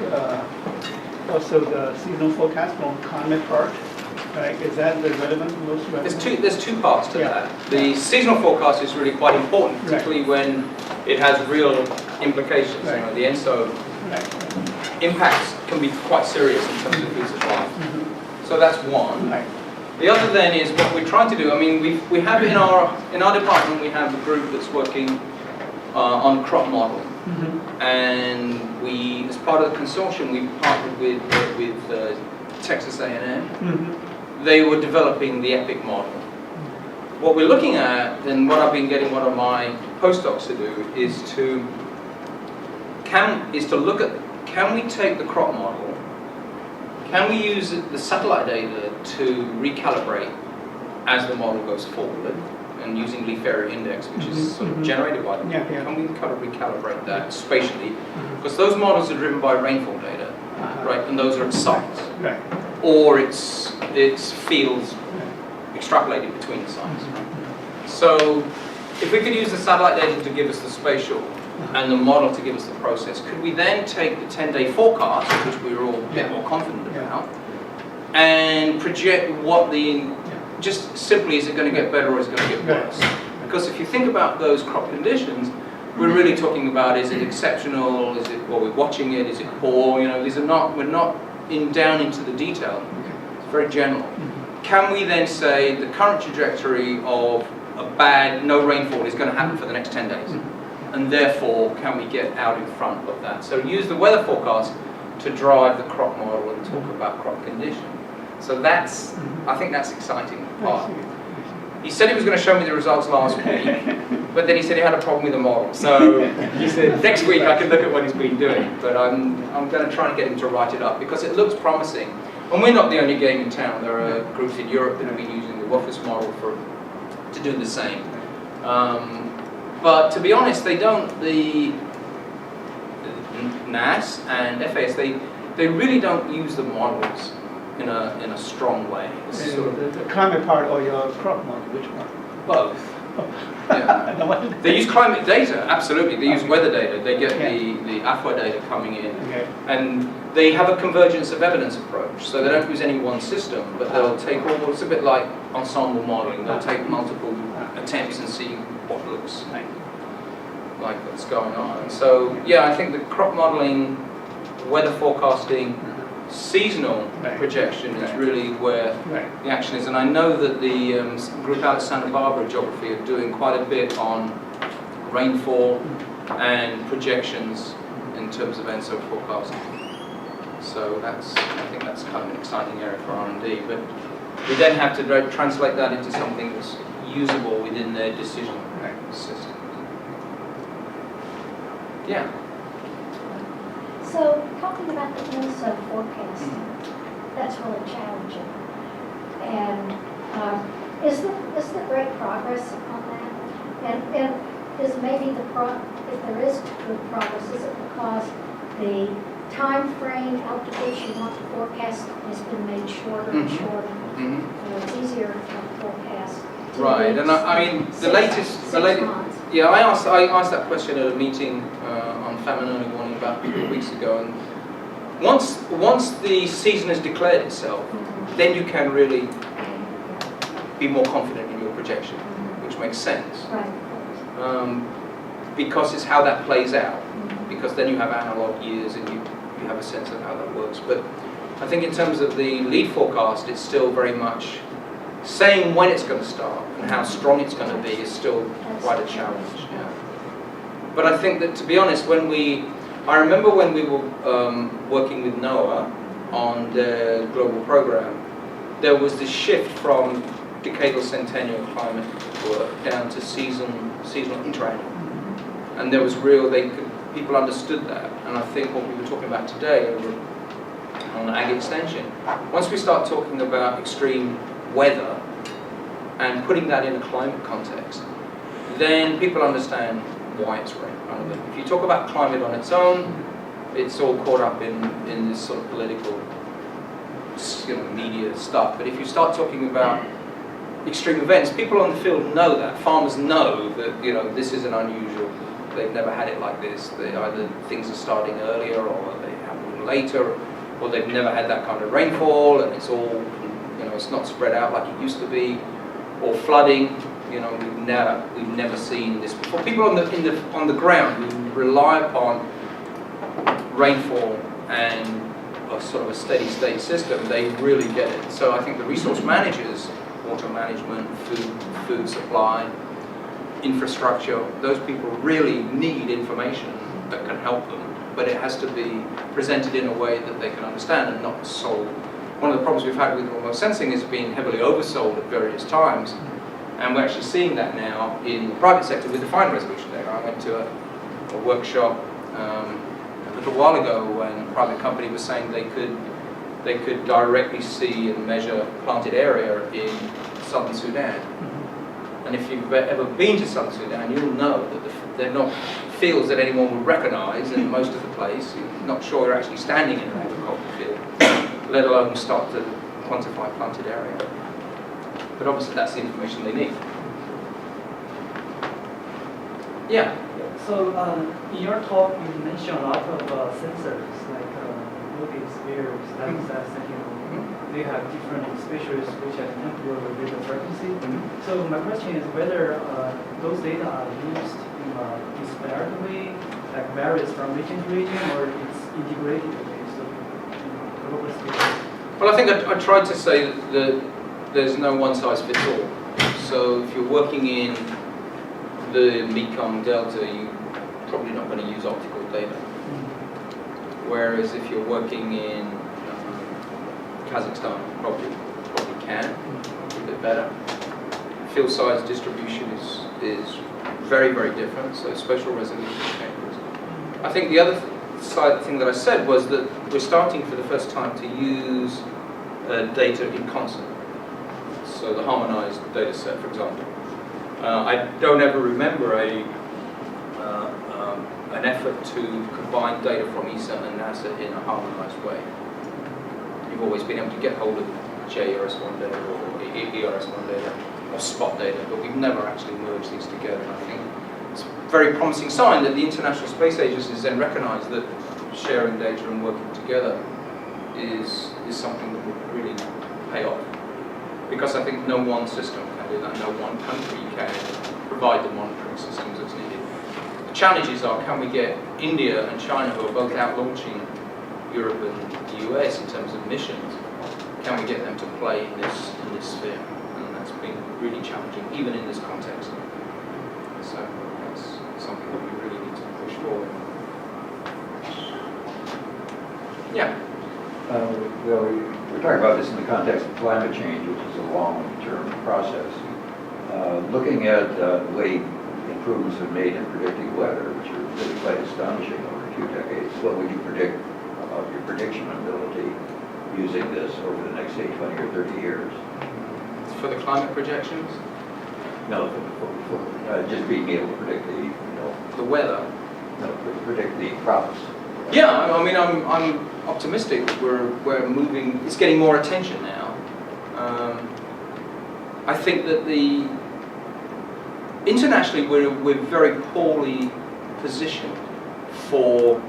also the seasonal forecast from climate part, right? Is that the relevant, most relevant? There's two parts to Yeah. that. The seasonal forecast is really quite important, Right. particularly when it has real implications. You Right. know, the ENSO Right. impacts can be quite serious in terms of food supply. Mhm. So that's one. Right. The other then is what we're trying to do. I mean, we have in our department we have a group that's working on crop model, Mhm. and we, as part of the consortium, we partnered with Texas A&M. Mhm. They were developing the EPIC model. What we're looking at, and what I've been getting one of my postdocs to do, is to look at, can we take the crop model, can we use the satellite data to recalibrate as the model goes forward, and using leaf area index, which is sort of generated by the model, Yeah, yeah. can we kind of recalibrate that spatially? Mhm. Because those models are driven by rainfall data, Uh-huh. right, and those are at sites, Right. or it's fields extrapolated between the sites. So if we could use the satellite data to give us the spatial and the model to give us the process, could we then take the 10-day forecast, which we were all a bit more confident Yeah. about, and project what the, just simply, is it going to get better or is it going to get Right. worse? Because if you think about those crop conditions, we're really talking about, is it exceptional, is it, well, we're watching it, is it poor, you know, these are not, we're not down into the detail, it's very general. Can we then say the current trajectory of a bad, no rainfall is going to happen for the next 10 days? And therefore, can we get out in front of that? So use the weather forecast to drive the crop model and talk about crop condition. So that's, I think that's exciting part. He said he was going to show me the results last week, but then he said he had a problem with the model. So he said next week I can look at what he's been doing, but I'm going to try and get him to write it up because it looks promising. And we're not the only game in town. There are groups in Europe that have been using the WFIS model to do the same. But to be honest, they don't, the NAS and FAS, they really don't use the models in a strong way. It's sort of The climate part or your crop model, which one? both. Yeah. No, what- They use climate data, absolutely. They use Okay. weather data. They get Yeah. the AFWA data coming in. Okay. And they have a convergence of evidence approach. So they don't use any one system, but they'll take all, it's a bit like ensemble modeling. They'll take multiple attempts and see what looks Right. like what's going on. So yeah, I think the crop modeling, weather forecasting, seasonal Right. projection is Right. really where Right. the action is. And I know that the group out at Santa Barbara Geography are doing quite a bit on rainfall and projections in terms of ENSO forecasting. So I think that's kind of an exciting area for R&D. But we then have to translate that into something that's usable within their decision Right. system. Yeah. So, talking about the ENSO forecasting, that's really challenging. And is there great progress on that? And is maybe if there is good progress, is it because the time frame out to which you want to forecast has been made shorter and Mhm. shorter? Mhm. It's easier to forecast. 2 Right, and I weeks, mean, the six latest, months. yeah, I asked that question at a meeting on Famine Early Warning about a couple of weeks ago, and once the season has declared itself, then you can really be more confident in your projection, which makes sense, Right. because it's how that plays out, because then you have analog years and you have a sense of how that works. But I think in terms of the lead forecast, it's still very much saying when it's going to start and how strong it's going to be is still quite a challenge. Yeah. But I think that, to be honest, I remember when we were working with NOAA on the global program, there was this shift from decadal centennial climate work down to seasonal interannual. And there was people understood that. And I think what we were talking about today on Ag Extension, once we start talking about extreme weather and putting that in a climate context, then people understand why it's relevant. If you talk about climate on its own, it's all caught up in this sort of political, media stuff. But if you start talking about extreme events, people on the field know that. Farmers know that this is an unusual they've never had it like this. Either things are starting earlier or they happen later, or they've never had that kind of rainfall and it's all, it's not spread out like it used to be, or flooding. We've never seen this before. People on the ground who rely upon rainfall and a sort of a steady state system, they really get it. So I think the resource managers, water management, food supply, infrastructure, those people really need information that can help them, but it has to be presented in a way that they can understand and not sold. One of the problems we've had with remote sensing is being heavily oversold at various times, and we're actually seeing that now in the private sector with the fine resolution data. I went to a workshop a little while ago when a private company was saying they could directly see and measure planted area in southern Sudan. And if you've ever been to southern Sudan, you'll know that they're not fields that anyone would recognize in most of the place. You're not sure you're actually standing in an agricultural field, let alone start to quantify planted area. But obviously that's the information they need. Yeah. So in your talk, you mentioned a lot of sensors like movies, spheres, lenses, and they have different species which are temporal radio frequency. So my question is whether those data are used in a disparate way, like varies from region to region, or it's integrated based on global species. Well, I think I tried to say that there's no one size fits all. So if you're working in the Mekong Delta, you're probably not going to use optical data. Whereas if you're working in Kazakhstan, you probably can, a bit better. Field size distribution is very, very different, so spatial resolution changes. I think the other thing that I said was that we're starting for the first time to use data in concert. So the harmonized data set, for example. I don't ever remember an effort to combine data from ESA and NASA in a harmonized way. You've always been able to get hold of JERS1 data or ERS1 data or SPOT data, but we've never actually merged these together. And I think it's a very promising sign that the International Space Agency has then recognized that sharing data and working together is something that will really pay off. Because I think no one system can do that, no one country can provide the monitoring systems that's needed. The challenges are, can we get India and China, who are both out launching Europe and the US in terms of missions, can we get them to play in this sphere? And that's been really challenging, even in this context. So that's something that we really need to push forward. Yeah. We're talking about this in the context of climate change, which is a long-term process. Looking at the way improvements have made in predicting weather, which are really quite astonishing over a few decades, what would you predict about your prediction ability using this over the next, say, 20 or 30 years? For the climate projections? No, for just being able to predict the weather? No, predict the crops. Yeah, I mean, I'm optimistic. We're moving. It's getting more attention now. I think that internationally we're very poorly positioned for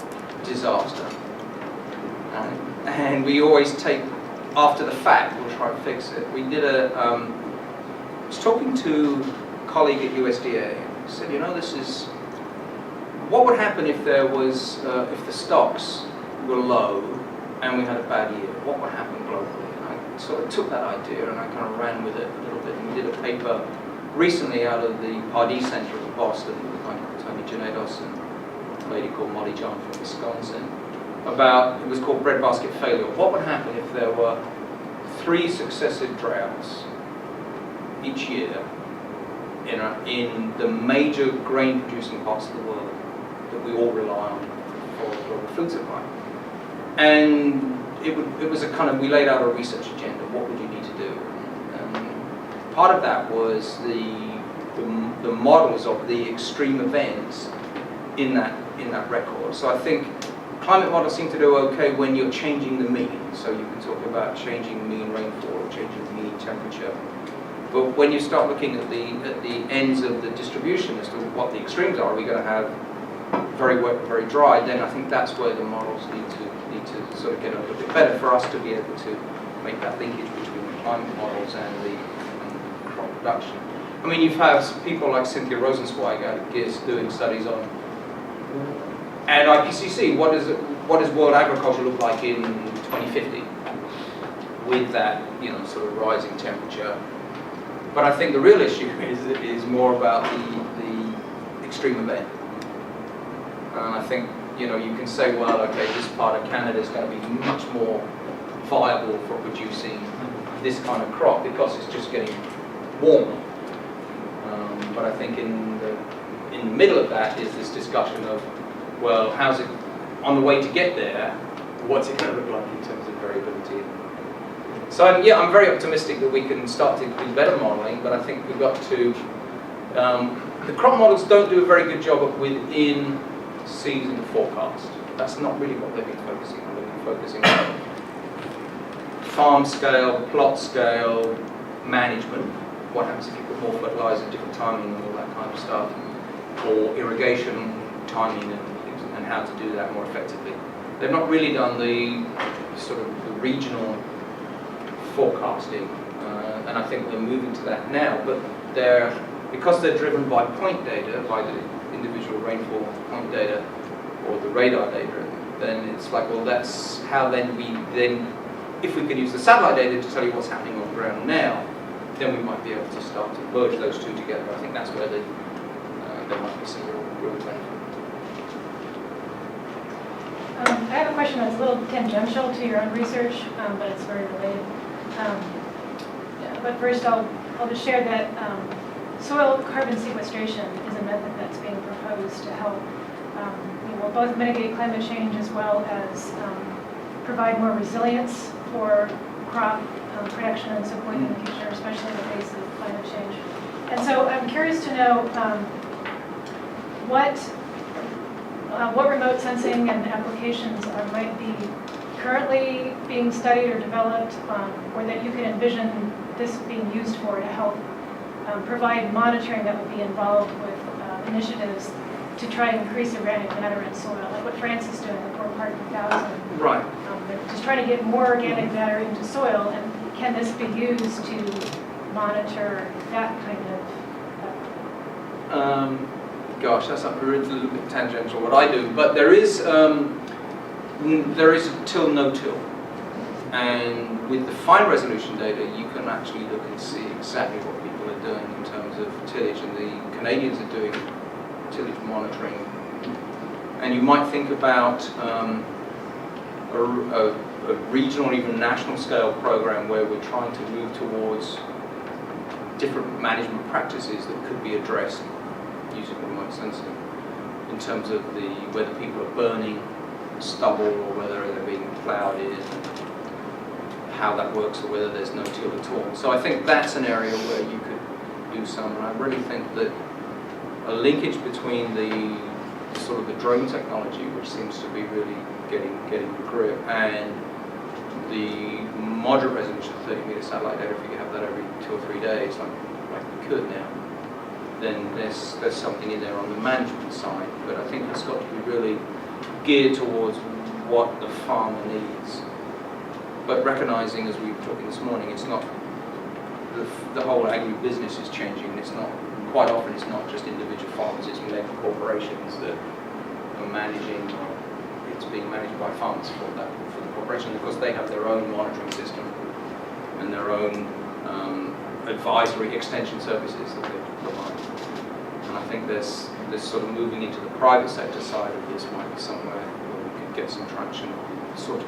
disaster, and we always take after the fact. We'll try and fix it. We did I was talking to a colleague at USDA. He said, this is. What would happen if there was, if the stocks were low and we had a bad year? What would happen globally? And I sort of took that idea and I kind of ran with it a little bit. And we did a paper recently out of the Pardee Center in Boston with a guy called Tony Genados and a lady called Molly John from Wisconsin about, it was called breadbasket failure. What would happen if there were 3 successive droughts each year in the major grain-producing parts of the world that we all rely on for global food supply? And it was a kind of, we laid out a research agenda. What would you need to do? And part of that was the models of the extreme events in that record. So I think climate models seem to do okay when you're changing the mean. So you can talk about changing mean rainfall or changing mean temperature. But when you start looking at the ends of the distribution as to what the extremes are we going to have very wet, very dry, then I think that's where the models need to sort of get a little bit better for us to be able to make that linkage between the climate models and the crop production. I mean, you've had people like Cynthia Rosenzweig out of GIS doing studies on, and IPCC, what does world agriculture look like in 2050 with that, sort of rising temperature. But I think the real issue is more about the extreme event. And I think, you can say, well, okay, this part of Canada is going to be much more viable for producing this kind of crop because it's just getting warmer. But I think in the middle of that is this discussion of, well, how's it, on the way to get there, what's it going to look like in terms of variability? So I'm very optimistic that we can start to do better modelling, but I think we've got to, the crop models don't do a very good job of within season forecast. That's not really what they've been focusing on. They've been focusing on farm scale, plot scale, management. What happens if you put more fertilizer, different timing and all that kind of stuff, or irrigation timing and how to do that more effectively. They've not really done the sort of the regional forecasting, and I think they're moving to that now, but because they're driven by point data, by the individual rainfall point data or the radar data, then it's like, well, that's how then if we could use the satellite data to tell you what's happening on the ground now, then we might be able to start to merge those two together. I think that's where there might be some real benefit. I have a question that's a little tangential to your own research, but it's very related. But first, I'll just share that soil carbon sequestration is a method that's being proposed to help both mitigate climate change as well as provide more resilience for crop production and so forth in the future, especially in the face of climate change. And so I'm curious to know what remote sensing and applications might be currently being studied or developed, or that you can envision this being used for to help provide monitoring that would be involved with initiatives to try and increase organic matter in soil, like what France is doing, the 4 part per thousand. Right. They're just trying to get more organic matter into soil, and can this be used to monitor that kind of Gosh, that's a little bit tangential what I do, but there is till no till, and with the fine resolution data you can actually look and see exactly what people are doing in terms of tillage, and the Canadians are doing tillage monitoring, and you might think about a regional, even national scale program where we're trying to move towards different management practices that could be addressed using remote sensing in terms of whether people are burning stubble or whether they're being ploughed in, how that works, or whether there's no till at all. So I think that's an area where you could do some, and I really think that a linkage between the sort of the drone technology, which seems to be really getting a grip, and the moderate resolution 30-meter satellite data, if you have that every 2 or 3 days, like we could now, then there's something in there on the management side. But I think it's got to be really geared towards what the farmer needs. But recognizing, as we were talking this morning, it's not the whole agribusiness is changing. It's not, quite often it's not just individual farmers, it's mega corporations that are managing, it's being managed by farmers for the corporation, because they have their own monitoring system and their own advisory extension services that they provide. And I think this sort of moving into the private sector side of this might be somewhere where we could get some traction on the sort of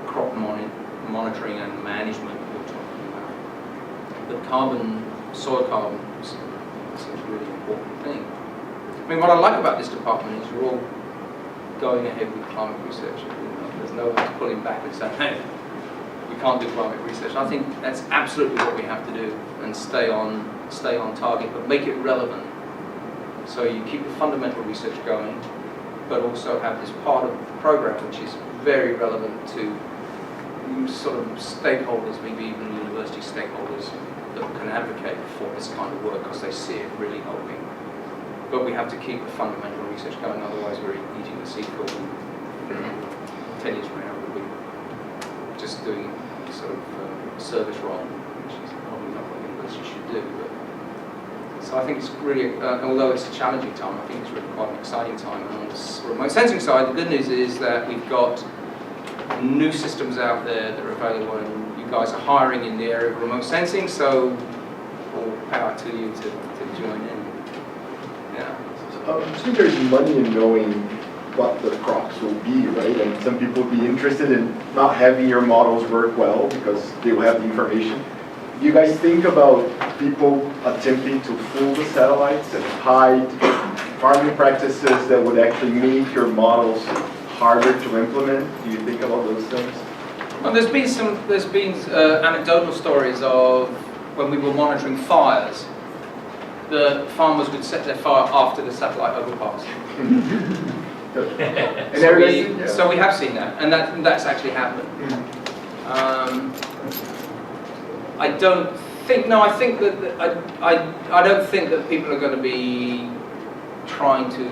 crop monitoring and management we're talking about. But soil carbon is a really important thing. I mean, what I like about this department is you're all going ahead with climate research. There's no one pulling back and saying, hey, we can't do climate research. I think that's absolutely what we have to do, and stay on target, but make it relevant. So you keep the fundamental research going, but also have this part of the program which is very relevant to sort of stakeholders, maybe even university stakeholders, that can advocate for this kind of work because they see it really helping but we have to keep the fundamental research going, otherwise we're eating the seed corn. 10 years from now, we'll be just doing sort of service role, which is probably not what university should do. But so I think it's really, although it's a challenging time, I think it's really quite an exciting time. And on the remote sensing side, the good news is that we've got new systems out there that are available, and you guys are hiring in the area of remote sensing, so all power to you to join in. Yeah. I think there's money in knowing what the crops will be, right? And some people will be interested in not having your models work well because they will have the information. Do you guys think about people attempting to fool the satellites and hide farming practices that would actually make your models harder to implement? Do you think about those things? Well, there's been anecdotal stories of when we were monitoring fires, the farmers would set their fire after the satellite overpassed. So we have seen that, and that's actually happened. I don't think. No, I think that I don't think that people are going to be trying to,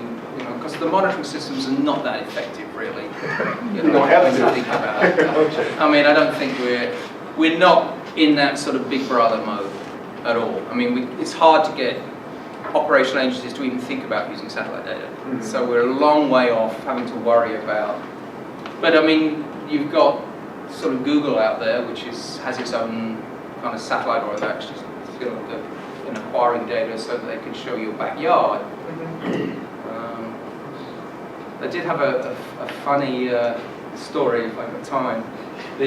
because the monitoring systems are not that effective, really. Don't have to think about it. I mean, I don't think we're not in that sort of big brother mode at all. I mean, it's hard to get operational agencies to even think about using satellite data. Mm-hmm. So we're a long way off having to worry about. But I mean, you've got sort of Google out there, which has its own kind of satellite or that's just in acquiring data so that they can show your backyard. I did have a funny story, if I have time. I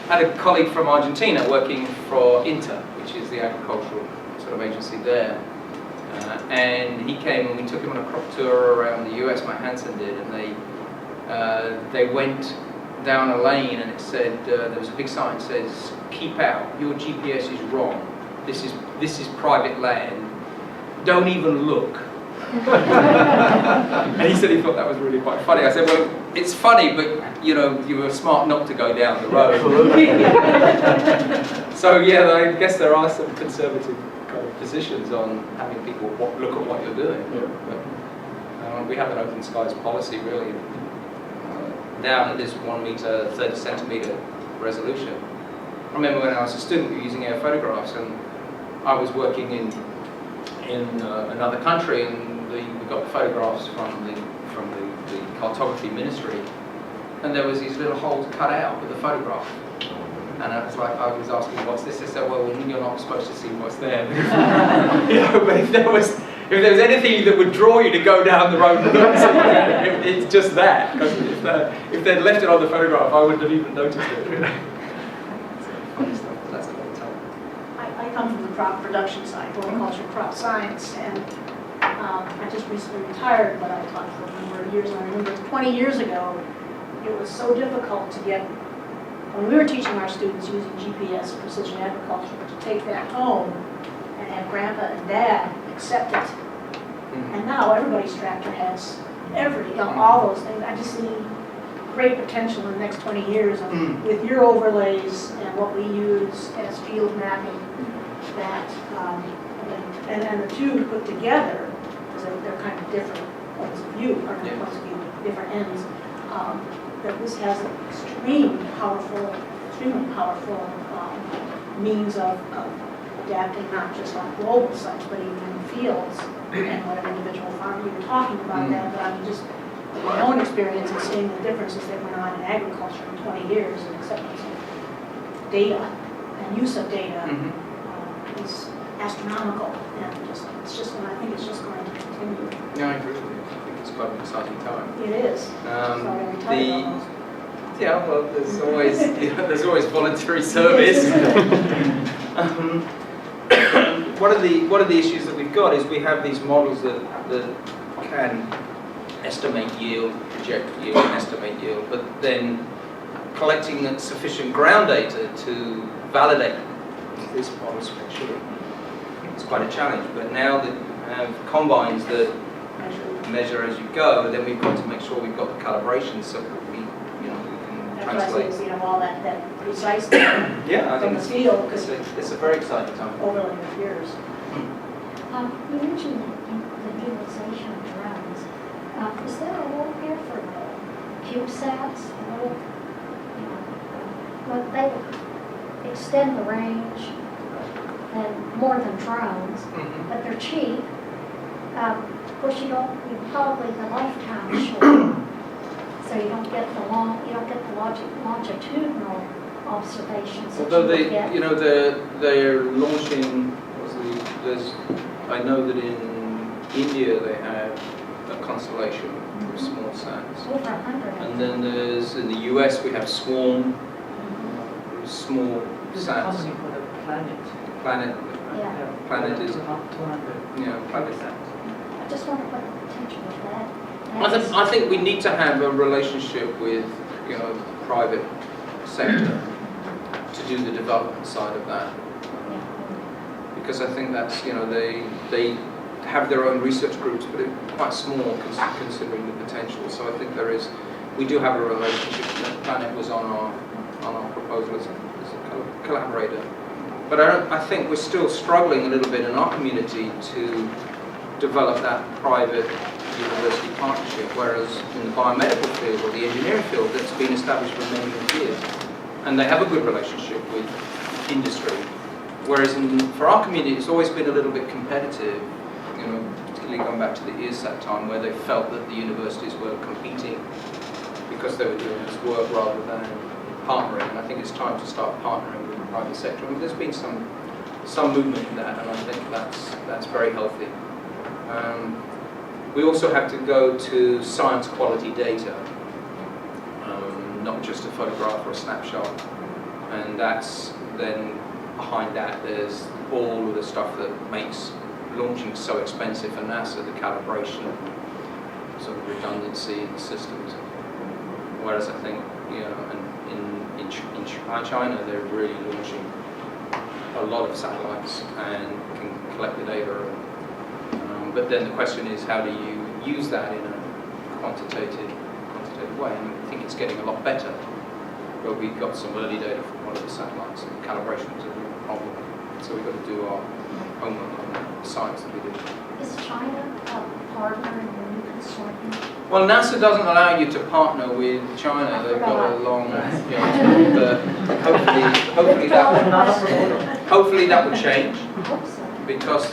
had a colleague from Argentina working for INTA, which is the agricultural sort of agency there. And he came and we took him on a crop tour around the US, Matt Hansen did, and they went down a lane and it said, there was a big sign that says, "Keep out, your GPS is wrong. This is private land. Don't even look." And he said he thought that was really quite funny. I said, well, it's funny, but you were smart not to go down the road. So yeah, I guess there are some conservative kind of positions on having people look at what you're doing. Yeah. But we have an open skies policy, really. Down at this 1 meter, 30 centimeter resolution. I remember when I was a student, we were using air photographs, and I was working in another country, and we got photographs from the cartography ministry, and there was these little holes cut out with the photograph. And I was asking, what's this? They said, well, you're not supposed to see what's there. But if there was anything that would draw you to go down the road and look, it's just that. Because if they'd left it on the photograph, I wouldn't have even noticed it. Funny stuff, but that's a long time. I come from the crop production side, horticulture, crop science, and I just recently retired, but I taught for a number of years, and I remember 20 years ago, it was so difficult to get, when we were teaching our students using GPS, precision agriculture, to take that home and have grandpa and dad accept it. And now everybody's tractor has all those things. I just see great potential in the next 20 years with your overlays and what we use as field mapping, that and the two put together, because they're kind of different points of view, or not points of view, different ends, that this has an extremely powerful means of adapting not just on global sites, but even in fields and what an individual farmer. You were talking about that, but I mean, just from my own experience and seeing the differences that went on in agriculture in 20 years and acceptance of data and use of data is astronomical, and I think it's just going to continue. Yeah, I agree with you. I think it's quite an exciting time. It is. So I retired almost. Yeah, well, there's always voluntary service. One of the issues that we've got is we have these models that can estimate yield, project yield, and estimate yield, but then collecting sufficient ground data to validate this model spatially. It's quite a challenge. But now that we have combines that measure as you go, then we've got to make sure we've got the calibration so that we can That's why I translate. say, all that precise data Yeah, I from think the field, because it's a very exciting time. overlay with yours. You mentioned the Google Is there a role here for the CubeSats? Well, they would extend the range and more than drones, Mhm. but they're cheap. Of course, you probably the lifetime is short, so you don't get the longitudinal observations that Although you they, would get. you know, they're launching, I know that in India they have a constellation of small sats. Over 100. And then there's, in the US, we have Swarm, small There's a sats. company called Planet. Planet, Yeah, Planet is, 200. Planet. I just wonder what the potential of that. I think we need to have a relationship with, you know, the private sector to do the development side of that. Because I think that's, you know, they have their own research groups, but it's quite small considering the potential. So I think we do have a relationship. Planet was on our proposal as a collaborator. But I think we're still struggling a little bit in our community to develop that private university partnership, whereas in the biomedical field or the engineering field, that's been established for many years. And they have a good relationship with industry. Whereas for our community, it's always been a little bit competitive, you know, particularly going back to the EARSAT time, where they felt that the universities were competing because they were doing this work rather than partnering. And I think it's time to start partnering with the private sector. I mean, there's been some movement in that, and I think that's very healthy. We also have to go to science quality data, not just a photograph or a snapshot. And that's then behind that, there's all of the stuff that makes launching so expensive for NASA, the calibration, sort of redundancy in the systems. Whereas I think, you know, in China, they're really launching a lot of satellites and can collect the data. But then the question is, how do you use that in a quantitative way? And I think it's getting a lot better. But we got some early data from one of the satellites, and calibration was a real problem. So we've got to do our homework on the science that we do. Is China a partner in the new consortium? Well, NASA doesn't allow you to partner with China. They've got a long, you know, but hopefully that will change. I hope so. Because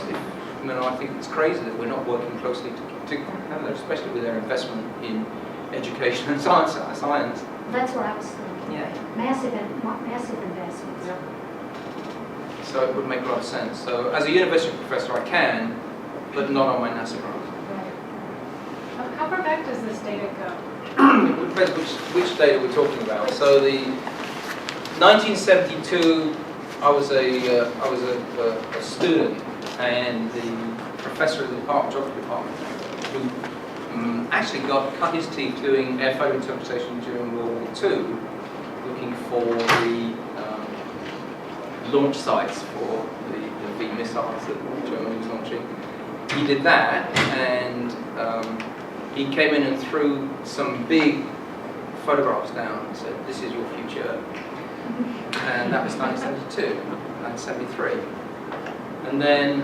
you know, I think it's crazy that we're not working closely together, especially with their investment in education and science. That's what I was thinking. Yeah. Massive investments. So it would make a lot of sense. So as a university professor, I can, but not on my NASA grant. How far back does this data go? It depends which data we're talking about. So the 1972, I was a student, and the professor of the geography department, who actually got his teeth doing airfoil interpretation during World War II, looking for the launch sites for the V missiles that Germany was launching. He did that, and he came in and threw some big photographs down and said, "This is your future." And that was 1972, 1973. And then,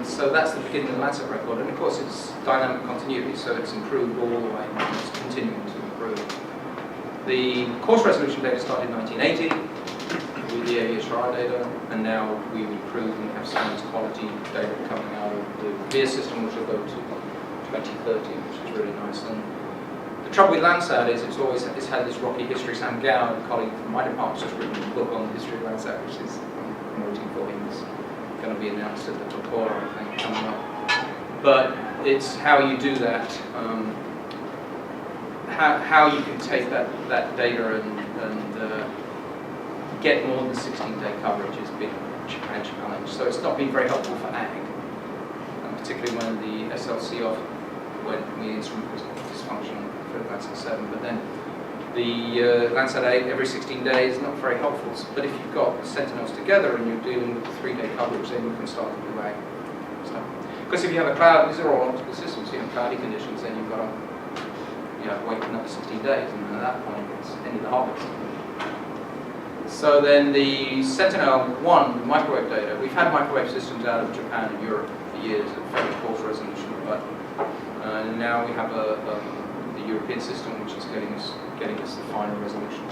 so that's the beginning of the Landsat record. And of course, it's dynamic continuity, so it's improved all the way, and it's continuing to improve. The coarse resolution data started in 1980 with the AEHR data, and now we've improved and have science quality data coming out of the VIA system, which will go to 2030, which is really nice. And the trouble with Landsat is it's had this rocky history. Sam Gow, a colleague from my department, has just written a book on the history of Landsat, which is promoting for him. It's going to be announced at the Tokoro, I think, coming up. But it's how you do that, how you can take that data and get more than 16-day coverage has been a challenge. So it's not been very helpful for ag, particularly when the SLC when the instrument was dysfunctional for Landsat 7. But then the Landsat 8 every 16 days is not very helpful. But if you've got Sentinels together and you're dealing with 3-day coverage, then you can start to do ag stuff. Because if you have a cloud, these are all optical systems, you have cloudy conditions, then you've got to wait another 16 days, and at that point it's end of the harvest. So then the Sentinel-1 microwave data, we've had microwave systems out of Japan and Europe for years at very coarse resolution, but And now we have the European system, which is getting us the final resolution,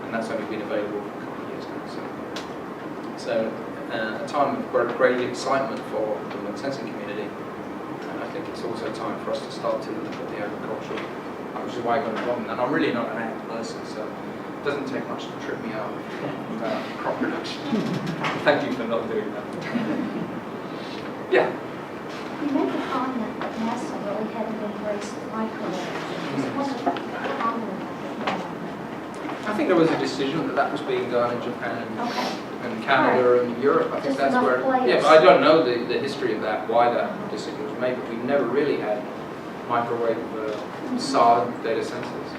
and that's only been available for a couple of years now. So a time of great excitement for the remote sensing community, and I think it's also time for us to start to look at the agricultural, which is why I got involved in that. And I'm really not an ag person, so it doesn't take much to trip me up about crop production. Thank you for not doing that. Yeah. You made the comment that NASA really hadn't embraced microwave. Wasn't common. I think there was a decision that that was being done in Japan Okay. and Canada and Europe. I think Just that's enough where. players. Yeah, but I don't know the history of that, why that decision was made. But we've never really had microwave SAR data sensors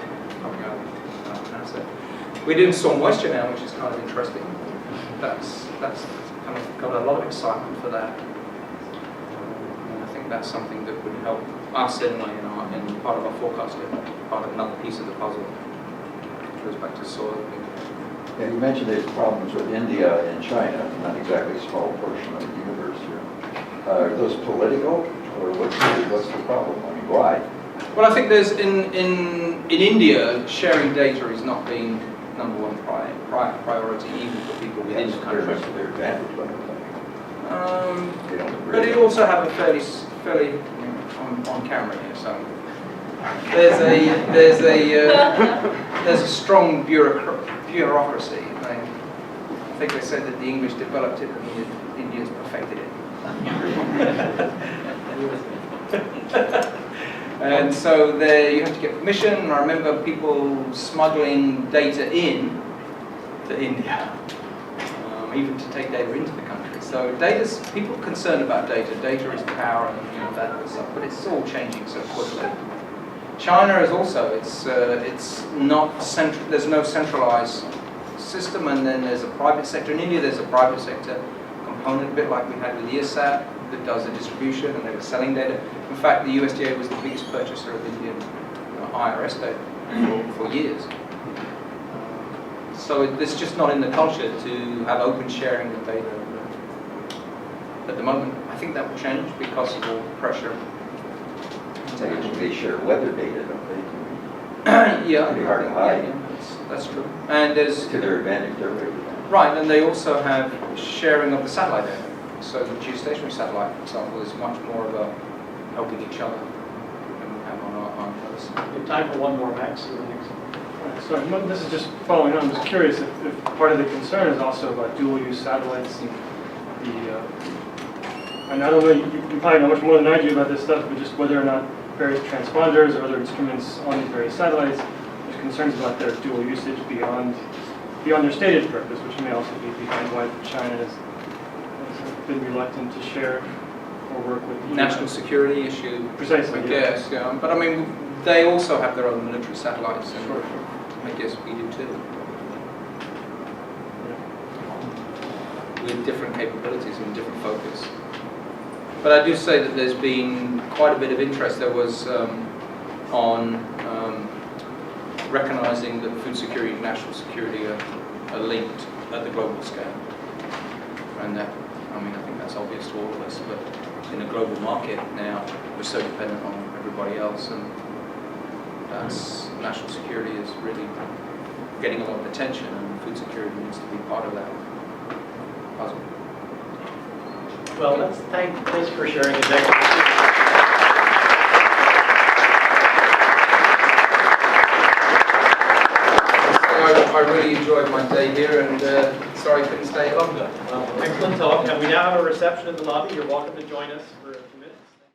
coming out of NASA. We're doing soil moisture now, which is kind of interesting. That's kind of got a lot of excitement for that. And I think that's something that would help us anyway in part of our forecasting, part of another piece of the puzzle. It goes back to soil. Yeah, you mentioned there's problems with India and China, not exactly a small portion of the universe here. Are those political, or what's the problem? I mean, why? Well, I think there's in India, sharing data is not being number one priority even for people within the Very country. much to their advantage, but they don't But agree. you also have a fairly on camera here, so there's a strong bureaucracy. I think they said that the English developed it and the Indians perfected it. And so there you have to get permission. I remember people smuggling data in to India, even to take data into the country. So data's, people are concerned about data. Data is power and that kind of stuff, but it's all changing so quickly. China is also, it's not central, there's no centralized system, and then there's a private sector. In India there's a private sector component, a bit like we had with ESAT, that does the distribution, and they were selling data. In fact, the USDA was the biggest purchaser of Indian IRS data for years. So it's just not in the culture to have open sharing of data at the moment. I think that will change because of all the pressure. They share weather data, don't they? Yeah, Pretty hard to hide. yeah, that's true. And there's To their advantage, they're very advantage. right, and they also have sharing of the satellite data. So the geostationary satellite, for example, is much more about helping each other than we have on others. We have time for one more, Max. So this is just following on. I'm just curious if part of the concern is also about dual-use satellites. And I don't know, you probably know much more than I do about this stuff, but just whether or not various transponders or other instruments on these various satellites, there's concerns about their dual usage beyond their stated purpose, which may also be behind why China has been reluctant to share or work with the National security issue, Precisely, I yeah. guess. Yeah. But I mean, they also have their own military satellites, and I guess we do too. With different capabilities and different focus. But I do say that there's been quite a bit of interest. There was on recognizing that food security and national security are linked at the global scale. And that, I mean, I think that's obvious to all of us, but in a global market now, we're so dependent on everybody else, and that's, national security is really getting a lot of attention, and food security needs to be part of that puzzle. Well, thanks for sharing his expertise. I really enjoyed my day here, and sorry I couldn't stay longer. Excellent talk. And we now have a reception in the lobby. You're welcome to join us for